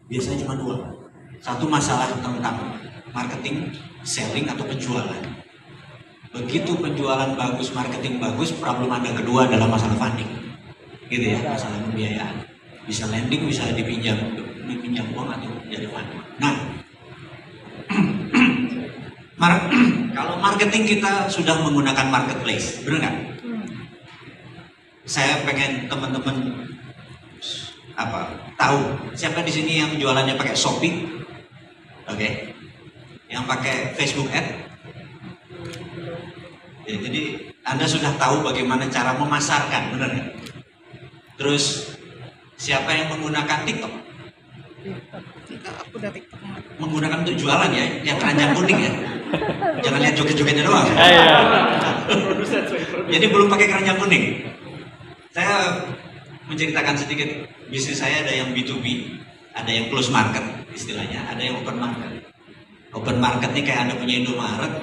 Speaker 9: biasanya cuma 2. Satu masalah tentang marketing, selling atau penjualan. Begitu penjualan bagus, marketing bagus, problem Anda kedua adalah masalah funding. Gitu ya, masalah pembiayaan. Bisa lending, bisa dipinjam uang atau jadi funding. Nah, kalau marketing kita sudah menggunakan marketplace, benar nggak? Saya pengen teman-teman tahu siapa di sini yang jualannya pakai Shopee, oke? Yang pakai Facebook Ad. Ya, jadi Anda sudah tahu bagaimana cara memasarkan, benar nggak? Terus siapa yang menggunakan TikTok?
Speaker 1: Aku udah TikTok.
Speaker 9: Menggunakan untuk jualan ya, yang keranjang kuning ya. Jangan lihat joget-jogetnya doang. Jadi belum pakai keranjang kuning. Saya menceritakan sedikit bisnis saya, ada yang B2B, ada yang close market istilahnya, ada yang open market. Open market nih kayak Anda punya Indomaret,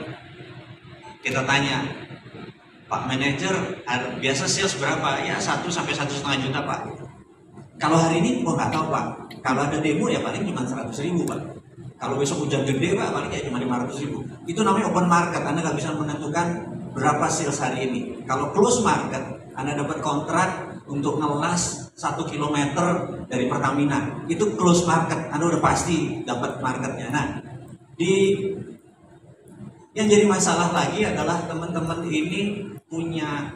Speaker 9: kita tanya, Pak manajer, biasa sales berapa? Ya 1 sampai 1,5 juta Pak. Kalau hari ini gua nggak tahu Pak. Kalau ada demo ya paling cuma 100.000 Pak. Kalau besok hujan gede Pak, paling ya cuma 500.000. Itu namanya open market. Anda nggak bisa menentukan berapa sales hari ini. Kalau close market, Anda dapat kontrak untuk ngelas 1 kilometer dari Pertamina. Itu close market. Anda udah pasti dapat marketnya. Nah, yang jadi masalah lagi adalah teman-teman ini punya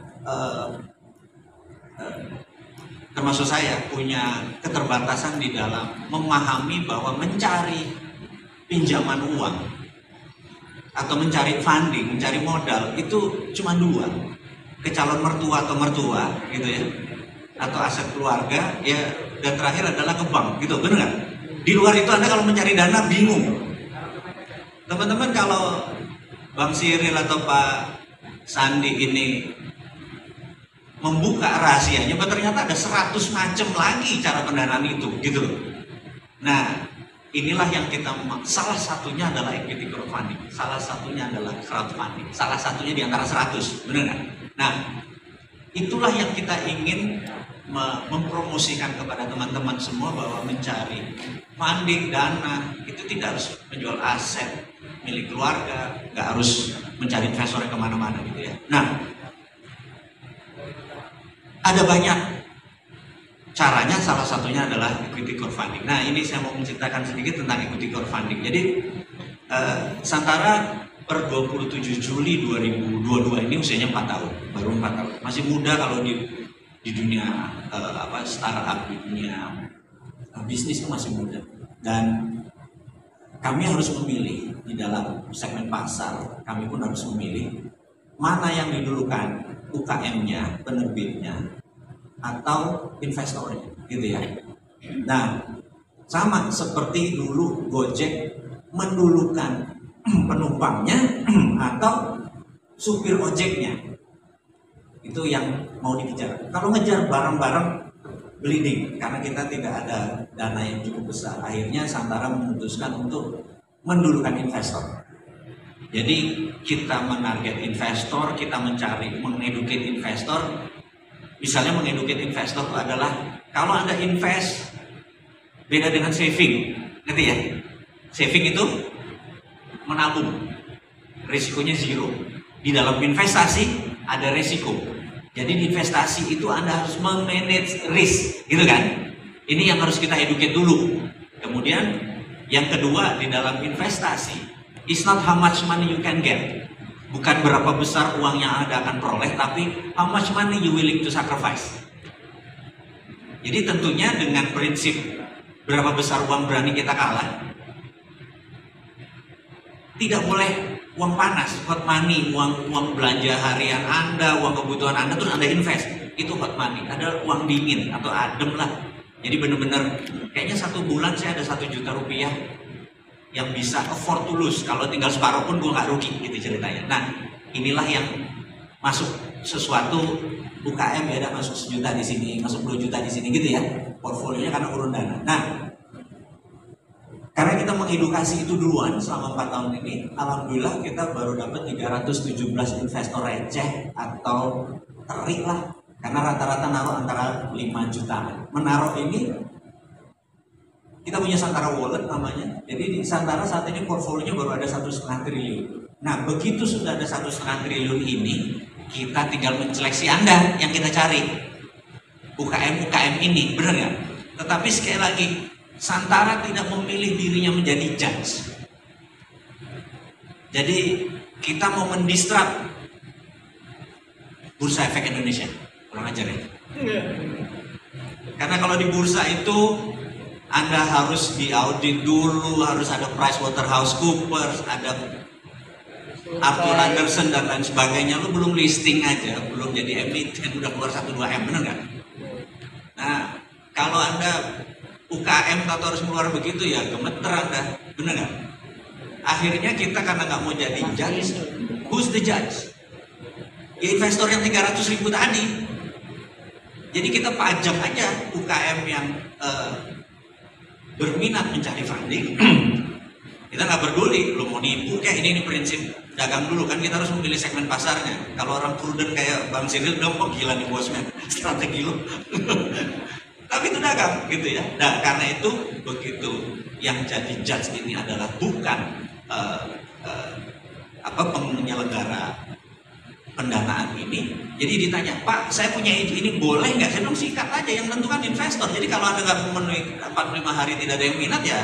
Speaker 9: termasuk saya punya keterbatasan di dalam memahami bahwa mencari pinjaman uang atau mencari funding, mencari modal itu cuma 2, ke calon mertua atau mertua gitu ya, atau aset keluarga ya, dan terakhir adalah ke bank gitu, benar nggak? Di luar itu Anda kalau mencari dana bingung. Teman-teman kalau Bang Cyril atau Pak Sandi ini membuka rahasianya, ternyata ada 100 macam lagi cara pendanaan itu, gitu loh. Nah, inilah yang kita, salah satunya adalah equity crowdfunding, salah satunya adalah crowdfunding, salah satunya di antara 100, benar nggak? Nah, itulah yang kita ingin mempromosikan kepada teman-teman semua bahwa mencari funding, dana, itu tidak harus menjual aset milik keluarga, nggak harus mencari investor yang kemana-mana gitu ya. Nah, ada banyak caranya, salah satunya adalah equity crowdfunding. Nah, ini saya mau menceritakan sedikit tentang equity crowdfunding. Jadi, Santara per 27 Juli 2022 ini usianya 4 tahun, baru 4 tahun. Masih muda kalau di dunia startup, di dunia bisnis itu masih muda. Dan kami harus memilih di dalam segmen pasar, kami pun harus memilih mana yang didulukan, UKM-nya, penerbitnya, atau investornya, gitu ya. Nah, sama seperti dulu Gojek mendulukan penumpangnya atau supir ojeknya, itu yang mau dikejar. Kalau ngejar bareng-bareng bleeding, karena kita tidak ada dana yang cukup besar, akhirnya Santara memutuskan untuk mendulukan investor. Jadi kita menarget investor, kita mencari, mengeduket investor. Misalnya mengeduket investor itu adalah kalau Anda invest, beda dengan saving, ngerti ya? Saving itu menabung, risikonya zero. Di dalam investasi ada risiko. Jadi di investasi itu Anda harus memanage risk, gitu kan? Ini yang harus kita educate dulu. Kemudian yang kedua, di dalam investasi, it's not how much money you can get. Bukan berapa besar uang yang Anda akan peroleh, tapi how much money you willing to sacrifice. Jadi tentunya dengan prinsip berapa besar uang berani kita kalah. Tidak boleh uang panas, hot money, uang belanja harian Anda, uang kebutuhan Anda terus Anda invest, itu hot money. Ada uang dingin atau adem lah. Jadi benar-benar kayaknya 1 bulan saya ada 1 juta rupiah yang bisa afford to lose. Kalau tinggal separuh pun gue nggak rugi, gitu ceritanya. Nah, inilah yang masuk sesuatu UKM ya, ada masuk 1 juta di sini, masuk 2 juta di sini, gitu ya. Portfolionya karena urun dana. Nah, karena kita mengedukasi itu duluan selama 4 tahun ini, alhamdulillah kita baru dapat 317 investor receh atau terik lah. Karena rata-rata naruh antara 5 juta. Menaruh ini, kita punya Santara Wallet namanya. Jadi di Santara saat ini portfolionya baru ada 1,5 triliun. Nah, begitu sudah ada 1,5 triliun ini, kita tinggal menseleksi Anda yang kita cari. UKM-UKM ini, benar nggak? Tetapi sekali lagi, Santara tidak memilih dirinya menjadi judge. Jadi kita mau mendisrupt Bursa Efek Indonesia. Kurang ajar ya. Karena kalau di bursa itu Anda harus diaudit dulu, harus ada PricewaterhouseCoopers, ada Arthur Andersen dan lain sebagainya. Lu belum listing aja, belum jadi emiten, udah keluar 1-2 M, bener nggak? Nah, kalau Anda UKM atau harus keluar begitu ya gemeter Anda, bener nggak? Akhirnya kita karena nggak mau jadi judge, who's the judge? Ya investor yang 300.000 tadi. Jadi kita pajak aja UKM yang berminat mencari funding. Kita nggak peduli, lo mau nipu kayak ini prinsip dagang dulu kan, kita harus memilih segmen pasarnya. Kalau orang prudent kayak Bang Cyril, dong kok gila nih bosnya, strategi lo. Tapi itu dagang gitu ya. Nah karena itu begitu yang jadi judge ini adalah bukan penyelenggara pendanaan ini. Jadi ditanya, Pak, saya punya ide ini boleh nggak? Saya bilang sikat aja, yang tentukan investor. Jadi kalau Anda nggak memenuhi 45 hari tidak ada yang minat ya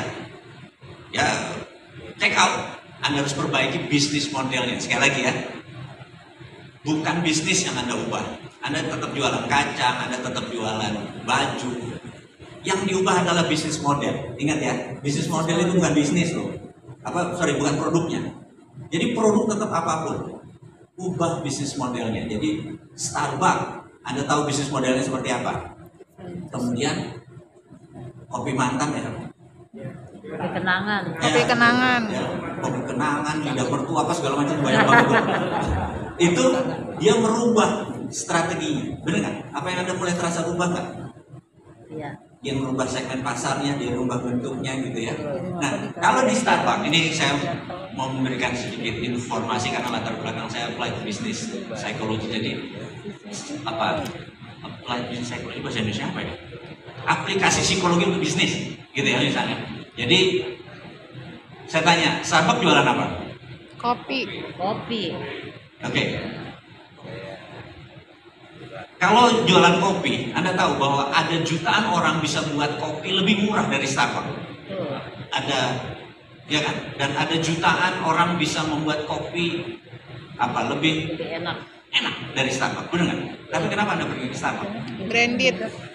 Speaker 9: check out. Anda harus perbaiki bisnis modelnya. Sekali lagi ya, bukan bisnis yang Anda ubah. Anda tetap jualan kacang, Anda tetap jualan baju. Yang diubah adalah bisnis model. Ingat ya, bisnis model itu bukan bisnis loh. Bukan produknya. Jadi produk tetap apapun. Ubah bisnis modelnya. Jadi Starbucks, Anda tahu bisnis modelnya seperti apa? Kemudian kopi mantan ya.
Speaker 8: Kopi kenangan.
Speaker 1: Kopi kenangan.
Speaker 9: Ya, kopi kenangan, lidah mertua apa segala macam banyak banget. Itu dia merubah strateginya, bener nggak? Apa yang Anda mulai terasa rubah nggak?
Speaker 8: Iya.
Speaker 9: Dia merubah segmen pasarnya, dia merubah bentuknya gitu ya. Nah, kalau di Starbucks ini saya mau memberikan sedikit informasi karena latar belakang saya applied business psychology. Jadi applied business psychology bahasa Indonesia apa ya? Aplikasi psikologi untuk bisnis, gitu ya misalnya. Jadi saya tanya, Starbucks jualan apa?
Speaker 1: Kopi.
Speaker 9: Oke. Kalau jualan kopi, Anda tahu bahwa ada jutaan orang bisa buat kopi lebih murah dari Starbucks. Ada, ya kan? Dan ada jutaan orang bisa membuat kopi lebih enak dari Starbucks, benar nggak? Tapi kenapa Anda pergi ke Starbucks?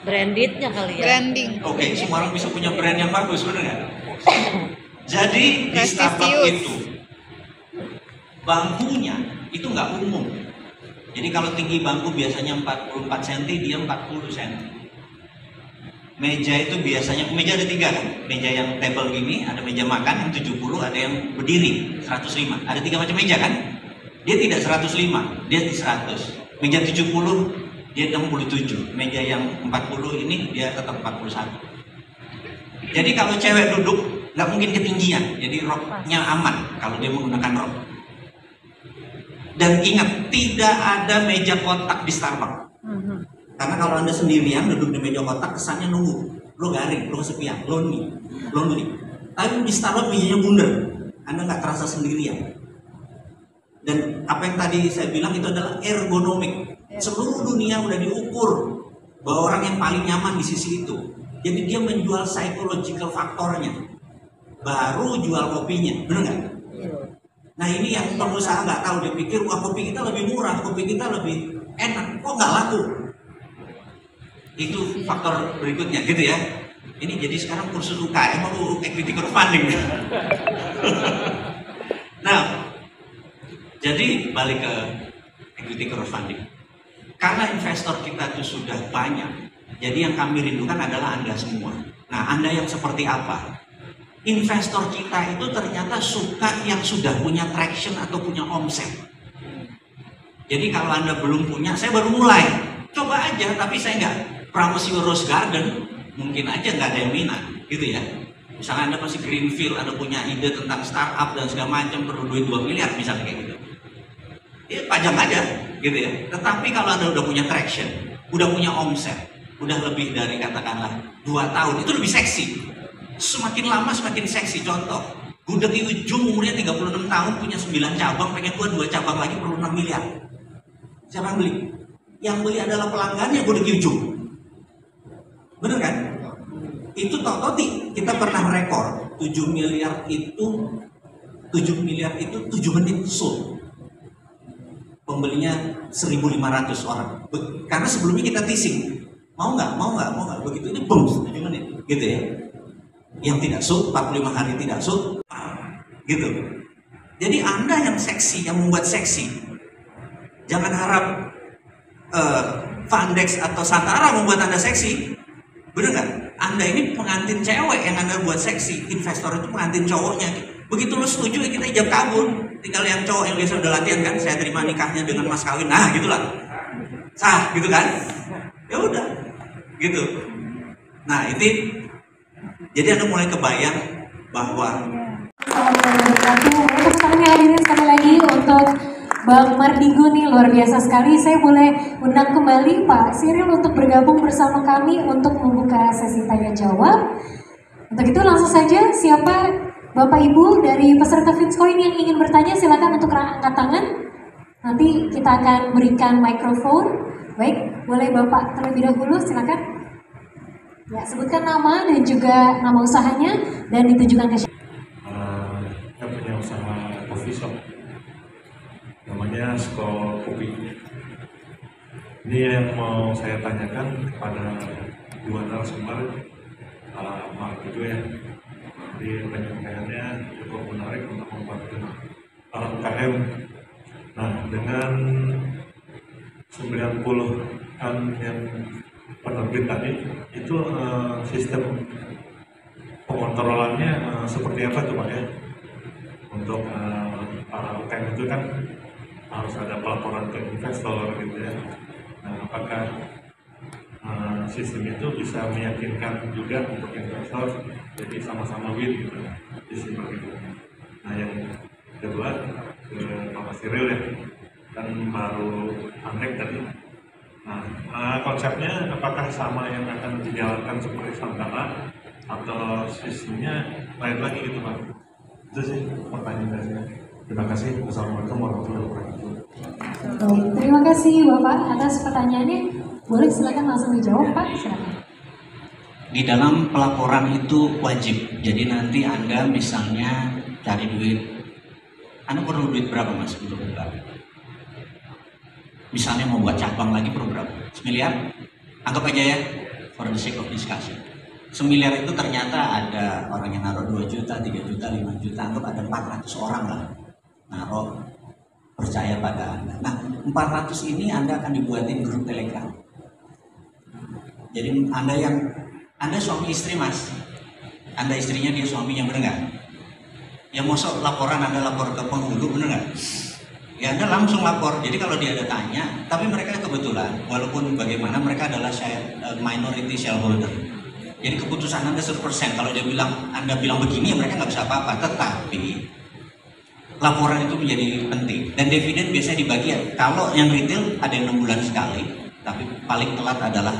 Speaker 8: Brandednya kali ya.
Speaker 1: Branding.
Speaker 9: Oke, semua orang bisa punya brand yang bagus, benar nggak? Jadi di Starbucks itu bangkunya itu nggak umum. Jadi kalau tinggi bangku biasanya 44 cm, dia 40 cm. Meja itu biasanya, meja ada 3 kan? Meja yang table gini, ada meja makan yang 70, ada yang berdiri 105. Ada 3 macam meja kan? Dia tidak 105, dia 100. Meja 70, dia 67. Meja yang 40 ini, dia tetap 41. Jadi kalau cewek duduk, nggak mungkin ketinggian. Jadi roknya aman kalau dia menggunakan rok. Dan ingat, tidak ada meja kotak di Starbucks. Karena kalau Anda sendirian duduk di meja kotak, kesannya nunggu. Lo garing, lo kesepian, lonely. Tapi di Starbucks mejanya bundar. Anda nggak terasa sendirian. Dan apa yang tadi saya bilang itu adalah ergonomik. Seluruh dunia udah diukur bahwa orang yang paling nyaman di sisi itu. Jadi dia menjual psychological faktornya. Baru jual kopinya, bener nggak? Nah ini yang pengusaha nggak tahu, dia pikir wah kopi kita lebih murah, kopi kita lebih enak, kok nggak laku? Itu faktor berikutnya gitu ya. Ini jadi sekarang kursus UKM atau equity crowdfunding. Nah, jadi balik ke equity crowdfunding. Karena investor kita itu sudah banyak, jadi yang kami rindukan adalah Anda semua. Nah, Anda yang seperti apa? Investor kita itu ternyata suka yang sudah punya traction atau punya omset. Jadi kalau Anda belum punya, saya baru mulai. Coba aja, tapi saya nggak promise you rose garden. Mungkin aja nggak ada yang minat, gitu ya. Misalnya Anda masih greenfield, Anda punya ide tentang startup dan segala macam, perlu duit 2 miliar misalnya kayak gitu. Ya pajang aja, gitu ya. Tetapi kalau Anda udah punya traction, udah punya omset, udah lebih dari katakanlah 2 tahun, itu lebih seksi. Semakin lama semakin seksi. Contoh, Gudeg di Ujung umurnya 36 tahun, punya 9 cabang, pengen buat 2 cabang lagi perlu 6 miliar. Siapa yang beli? Yang beli adalah pelanggannya Gudeg di Ujung. Bener kan? Itu toti kita pernah rekor 7 miliar itu 7 menit sold. Pembelinya 1.500 orang. Karena sebelumnya kita teasing. Mau nggak? Begitu ini boom 7 menit, gitu ya. Yang tidak sold 45 hari tidak sold, gitu. Jadi Anda yang seksi, yang membuat seksi. Jangan harap Vandex atau Santara membuat Anda seksi. Bener nggak? Anda ini pengantin cewek yang Anda buat seksi. Investor itu pengantin cowoknya. Begitu lo setuju ya kita ijab kabul. Tinggal yang cowok yang biasa udah latihan kan, saya terima nikahnya dengan mas kawin. Nah gitulah. Sah gitu kan? Ya udah. gitu. Nah itu jadi Anda mulai kebayang bahwa
Speaker 2: sekarang hadirin sekali lagi untuk Bang Mardigo nih, luar biasa sekali. Saya boleh undang kembali Pak Cyril untuk bergabung bersama kami untuk membuka sesi tanya jawab. Untuk itu langsung saja, siapa Bapak Ibu dari peserta Finscoin yang ingin bertanya, silakan untuk angkat tangan. Nanti kita akan berikan mikrofon. Baik, boleh Bapak terlebih dahulu, silakan. Ya, sebutkan nama dan juga nama usahanya dan ditujukan ke siapa.
Speaker 11: Kita punya usaha coffee shop, namanya Skol Kopi. Ini yang mau saya tanyakan kepada dua narasumber, Mark itu ya. Jadi penyampaiannya cukup menarik untuk membantu para UKM. Nah, dengan 90-an yang penerbit tadi, itu sistem pengontrolannya seperti apa tuh Pak ya? Untuk para UKM itu kan harus ada pelaporan ke investor gitu ya. Nah, apakah sistem itu bisa meyakinkan juga untuk investor, jadi sama-sama win gitu sistem itu. Nah, yang kedua ke Pak Cyril ya, kan baru Antek tadi. Nah, konsepnya apakah sama yang akan dijalankan seperti Santana atau sistemnya lain lagi gitu Pak? Itu sih pertanyaan saya. Terima kasih. Wassalamualaikum warahmatullahi wabarakatuh.
Speaker 2: Terima kasih Bapak atas pertanyaannya. Boleh silakan langsung dijawab Pak, silakan.
Speaker 9: di dalam pelaporan itu wajib. Jadi nanti Anda misalnya cari duit, Anda perlu duit berapa Mas untuk buka? Misalnya mau buat cabang lagi perlu berapa? 1 miliar? Anggap aja ya, for the sake of discussion. 1 miliar itu ternyata ada orang yang naruh 2 juta, 3 juta, 5 juta, anggap ada 400 orang lah naruh percaya pada Anda. Nah, 400 ini Anda akan dibuatin grup Telegram. Jadi Anda suami istri Mas, Anda istrinya, dia suaminya, bener nggak? Ya mosok laporan Anda lapor ke penghulu, bener nggak? Ya Anda langsung lapor. Jadi kalau dia ada tanya, tapi mereka kebetulan walaupun bagaimana mereka adalah minority shareholder. Jadi keputusan Anda 100%. Kalau dia bilang Anda bilang begini, ya mereka nggak bisa apa-apa. Tetapi laporan itu menjadi penting. Dan dividen biasanya dibagi. Kalau yang retail ada yang 6 bulan sekali, tapi paling telat adalah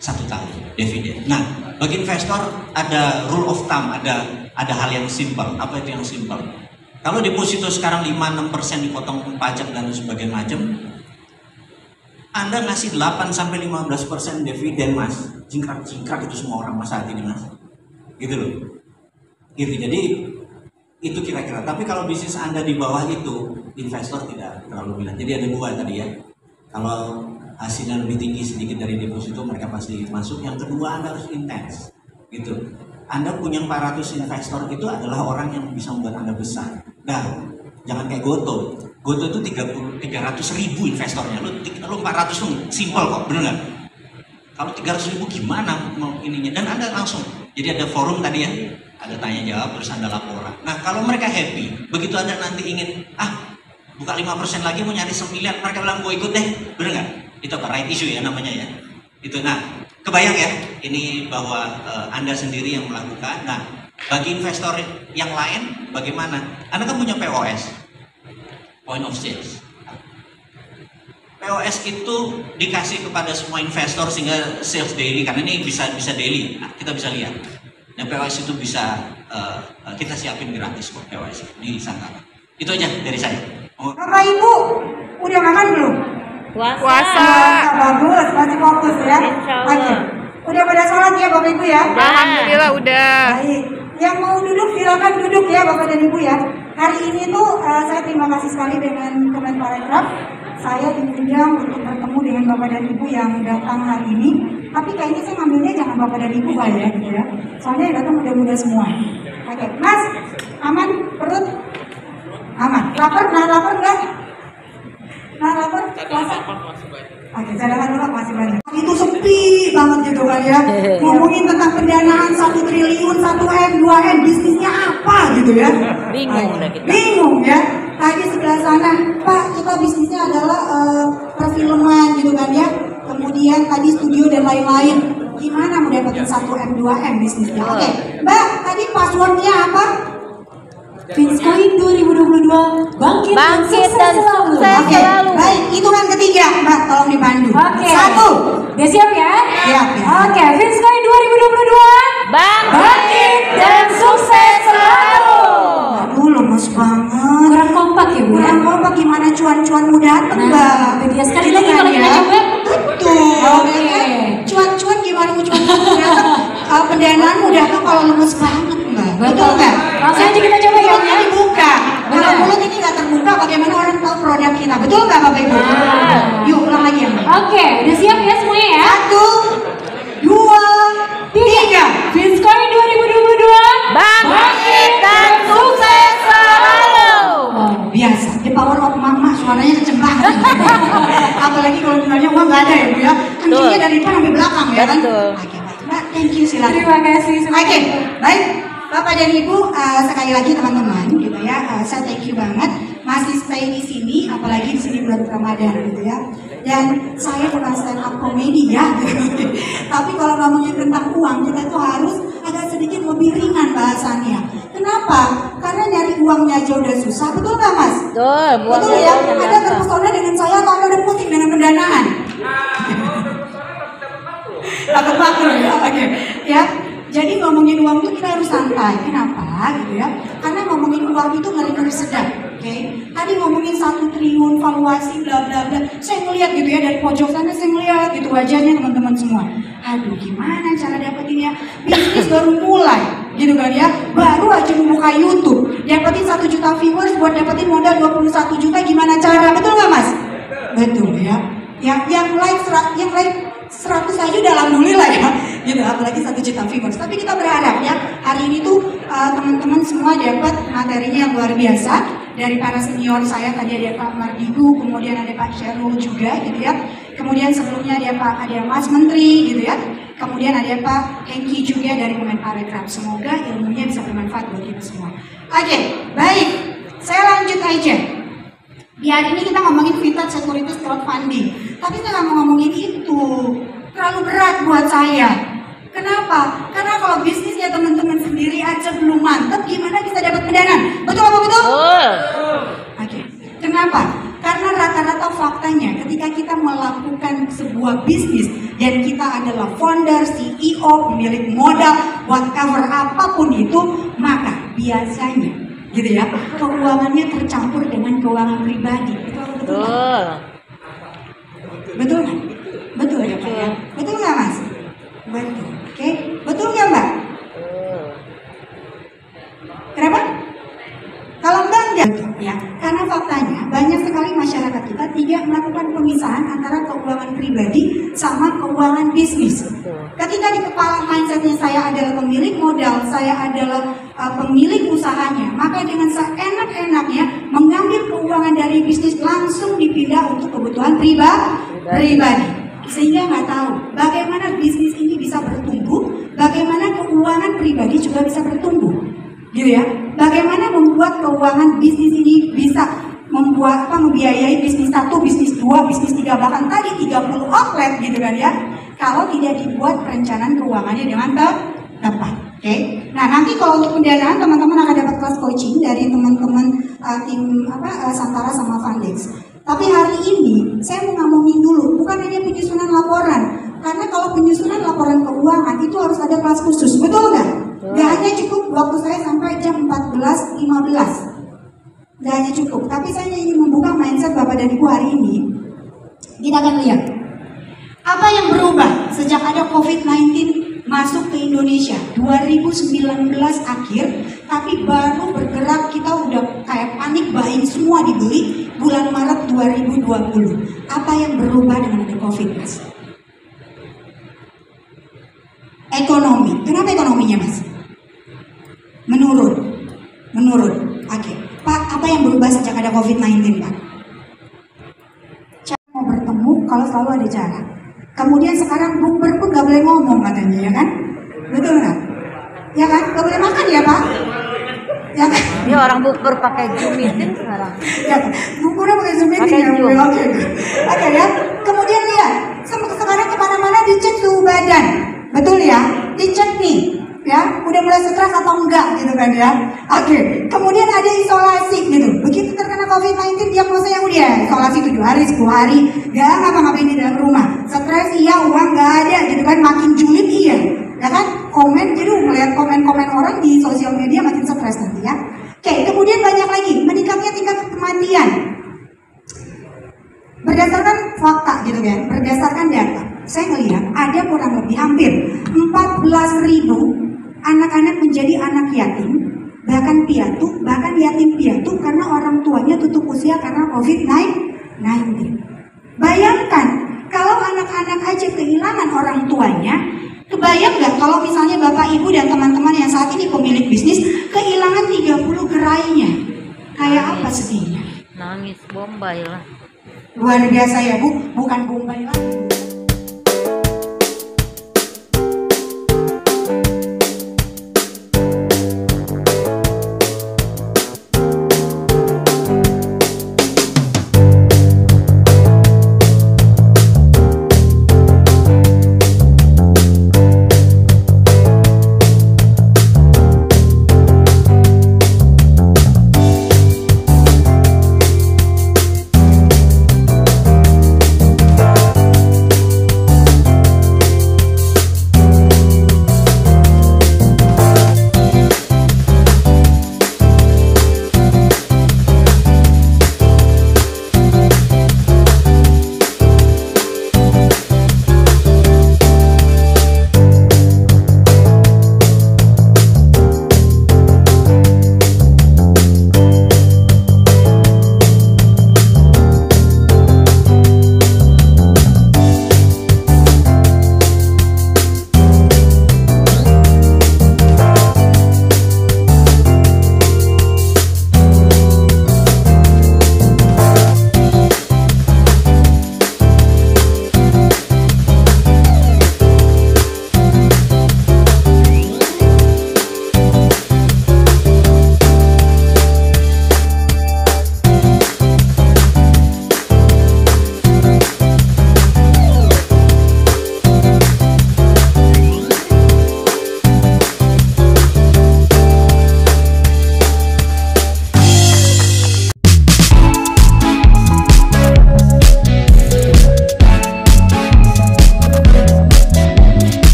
Speaker 9: 1 tahun dividen. Nah, bagi investor ada rule of thumb, ada hal yang simple. Apa itu yang simple? Kalau deposito sekarang 5-6% dipotong pajak dan sebagainya macam, Anda ngasih 8-15% dividen Mas, jingkrak-jingkrak itu semua orang masa saat ini Mas, gitu loh. Gitu, jadi itu kira-kira. Tapi kalau bisnis Anda di bawah itu, investor tidak terlalu minat. Jadi ada 2 tadi ya. Kalau hasilnya lebih tinggi sedikit dari deposito, mereka pasti masuk. Yang kedua, Anda harus intens, gitu. Anda punya 400 investor itu adalah orang yang bisa membuat Anda besar. Nah, jangan kayak Goto. Goto itu 300.000 investornya. Lu 400 tuh simple kok, bener nggak? Kalau 300.000 gimana mau ininya? Dan Anda langsung. Jadi ada forum tadi ya, ada tanya jawab terus Anda laporan. Nah, kalau mereka happy, begitu Anda nanti ingin buka 5% lagi mau nyari 9, mereka bilang gue ikut deh, bener nggak? Itu apa? Right issue ya namanya ya. Itu. Nah, kebayang ya, ini bahwa Anda sendiri yang melakukan. Nah, bagi investor yang lain bagaimana? Anda kan punya POS, point of sales. POS itu dikasih kepada semua investor sehingga sales daily, karena ini bisa daily. Nah, kita bisa lihat. Nah, POS itu bisa kita siapin gratis kok POS di Santana. Itu aja dari saya.
Speaker 12: Bapak Ibu udah makan belum?
Speaker 8: Puasa.
Speaker 12: Bagus, masih fokus ya. Oke. Udah pada sholat ya Bapak Ibu ya?
Speaker 1: Alhamdulillah udah.
Speaker 12: Baik. Yang mau duduk silakan duduk ya Bapak dan Ibu ya. Hari ini tuh saya terima kasih sekali dengan Kemenparekraf. Saya diundang untuk bertemu dengan Bapak dan Ibu yang datang hari ini. Tapi kayaknya saya ngambilnya jangan Bapak dan Ibu kali ya, gitu ya. Soalnya yang datang muda-muda semua. Oke, Mas, aman perut? Aman. Lapar? Nah, lapar nggak? Nah, lapar? Puasa? Oke, cadangan lemak masih banyak. Itu sepi banget gitu kan ya. Ngomongin tentang pendanaan 1 triliun, 1M, 2M, bisnisnya apa gitu ya.
Speaker 8: Bingung udah kita.
Speaker 12: Bingung ya. Tadi sebelah sana, Pak, kita bisnisnya adalah perfilman gitu kan ya. Kemudian tadi studio dan lain-lain. gimana mau dapetin 1M 2M bisnisnya. Oke, Mbak, tadi passwordnya apa?
Speaker 2: Finscoin 2022 bangkit dan sukses selalu.
Speaker 12: Oke, baik, hitungan ketiga, Mbak, tolong dipandu.
Speaker 2: Oke.
Speaker 12: 1.
Speaker 2: Udah siap ya?
Speaker 12: Siap.
Speaker 2: Oke, Finscoin 2022 bangkit dan sukses selalu.
Speaker 12: Aduh, lemes banget.
Speaker 2: Kurang kompak ya, Bu?
Speaker 12: Kurang kompak, gimana cuan-cuan mau dateng, Mbak?
Speaker 2: Itu dia. Sekali
Speaker 12: Gitu
Speaker 2: lagi
Speaker 12: kan
Speaker 2: kalau kita
Speaker 12: ya?
Speaker 2: coba.
Speaker 12: Betul.
Speaker 2: Oke.
Speaker 12: Cuan-cuan gimana mau cuan-cuan mau dateng? Pendanaan mau dateng kalau lemes banget, Mbak. Betul nggak?
Speaker 2: Langsung aja kita coba ya,
Speaker 12: Mulutnya
Speaker 2: ya.
Speaker 12: dibuka. Kalau mulut ini nggak terbuka, bagaimana orang tahu produk kita? Betul nggak, Bapak Ibu? Yuk, ulang lagi ya, Mbak.
Speaker 2: Oke, udah siap ya semuanya ya?
Speaker 12: 1, 2, 3.
Speaker 2: Finscoin 2022
Speaker 8: Bangkit dan sukses selalu.
Speaker 12: Biasa, the power of mama, suaranya kenceng banget. Apalagi kalau misalnya uang nggak ada ya, Bu ya. Kencengnya dari depan sampai belakang ya kan? Oke, baik. Mbak, thank you, silakan.
Speaker 2: Terima kasih.
Speaker 12: Oke, baik. Bapak dan Ibu, sekali lagi teman-teman, gitu ya, saya thank you banget masih stay di sini, apalagi di sini bulan Ramadan, gitu ya. Dan saya bukan stand up comedy ya, gitu. Tapi kalau ngomongin tentang uang, kita tuh harus agak sedikit lebih ringan bahasannya. Kenapa? Karena nyari uangnya aja udah susah, betul nggak Mas? Betul ya. Ada terpesona dengan saya atau Anda udah pusing dengan pendanaan? Takut bakur ya, oke. Ya. Jadi ngomongin uang itu kita harus santai. Kenapa gitu ya? Karena ngomongin uang itu ngeri-ngeri sedap. Oke. Tadi ngomongin 1 triliun valuasi bla bla bla. Saya ngeliat gitu ya dari pojok sana, saya ngeliat gitu wajahnya teman-teman semua. Aduh, gimana cara dapetinnya? Bisnis baru mulai, gitu kan ya? Baru aja membuka YouTube, dapetin 1 juta viewers buat dapetin modal 21 juta, gimana cara? Betul nggak Mas? Betul ya. Yang like 100 aja udah alhamdulillah ya, gitu, apalagi 1 juta viewers. Tapi kita berharap ya hari ini tuh teman-teman semua dapat materinya yang luar biasa dari para senior saya. Tadi ada Pak Mardigu, kemudian ada Pak Syarul juga, gitu ya. Kemudian sebelumnya ada Mas Menteri, gitu ya. Kemudian ada Pak Hengki juga dari Kemenparekraf. Semoga ilmunya bisa bermanfaat buat kita semua. Oke, baik, saya lanjut aja. Di hari ini kita ngomongin vintage securities crowdfunding, tapi saya nggak mau ngomongin itu, terlalu berat buat saya. Kenapa? Karena kalau bisnisnya teman-teman sendiri aja belum mantep, gimana bisa dapat pendanaan? Betul apa betul? Oke. Kenapa? Karena rata-rata faktanya ketika kita melakukan sebuah bisnis dan kita adalah founder, CEO, pemilik modal, whatever apapun itu, maka biasanya gitu ya, keuangannya tercampur dengan keuangan pribadi. Betul nggak? Betul nggak? Betul ya Pak ya? Betul nggak Mas? Betul. Oke, betul nggak Mbak? Kenapa? Kalau Mbak enggak, ya, karena faktanya banyak sekali masyarakat kita tidak melakukan pemisahan antara keuangan pribadi sama keuangan bisnis. Ketika di kepala mindsetnya saya adalah pemilik modal, saya adalah pemilik usahanya, maka dengan seenak-enaknya mengambil keuangan dari bisnis langsung dipindah untuk kebutuhan pribadi, sehingga nggak tahu bagaimana bisnis ini bisa bertumbuh, bagaimana keuangan pribadi juga bisa bertumbuh, gitu ya. Bagaimana membuat keuangan bisnis ini bisa membiayai bisnis 1, bisnis 2, bisnis 3, bahkan tadi 30 outlet, gitu kan ya. Kalau tidak dibuat perencanaan keuangannya dengan tepat. Oke. Nah, nanti kalau untuk pendanaan teman-teman akan dapat kelas coaching dari teman-teman tim Santara sama Fundex. Tapi hari ini saya mau ngomongin dulu, bukan hanya penyusunan laporan. Karena kalau penyusunan laporan keuangan itu harus ada kelas khusus, betul nggak? Nggak hanya cukup waktu saya sampai jam 14.15. Nggak hanya cukup, tapi saya ingin membuka mindset Bapak dan Ibu hari ini. Kita akan lihat apa yang berubah sejak ada COVID-19 masuk ke Indonesia 2019 akhir, tapi baru bergerak, kita udah kayak panik buying, semua dibeli bulan Maret 2020. Apa yang berubah dengan ada COVID, Mas? Ekonomi. Kenapa ekonominya, Mas? Menurun. Oke. Pak, apa yang berubah sejak ada COVID-19, Pak? Cara mau bertemu kalau selalu ada cara. Kemudian sekarang bukber pun gak boleh ngomong katanya, ya kan? Betul nggak? Ya kan? Gak boleh makan ya Pak? Ya kan?
Speaker 8: Dia orang bukber pakai Zoom meeting sekarang.
Speaker 12: Ya, bukbernya pakai Zoom meeting ya? Oke ya. Kemudian lihat, sekarang kemana-mana dicek suhu badan. Betul ya? Dicek nih, ya, udah mulai stres atau enggak gitu kan ya. Oke, kemudian ada isolasi gitu. Begitu terkena COVID-19 diagnosanya udah isolasi 7 hari, 10 hari, gak ngapa-ngapain di dalam rumah. Stres iya, uang gak ada gitu kan, makin julid iya. Ya kan? Komen, jadi melihat komen-komen orang di sosial media makin stres nanti ya. Oke, kemudian banyak lagi, meningkatnya tingkat kematian. Berdasarkan fakta gitu kan, berdasarkan data, saya melihat ada kurang lebih hampir 14.000 anak-anak menjadi anak yatim, bahkan piatu, bahkan yatim piatu karena orang tuanya tutup usia karena COVID-19. Bayangkan kalau anak-anak aja kehilangan orang tuanya, kebayang nggak kalau misalnya bapak ibu dan teman-teman yang saat ini pemilik bisnis kehilangan 30 gerainya, kayak apa sedihnya?
Speaker 8: Nangis Bombay lah.
Speaker 12: Luar biasa ya Bu, bukan Bombay lagi.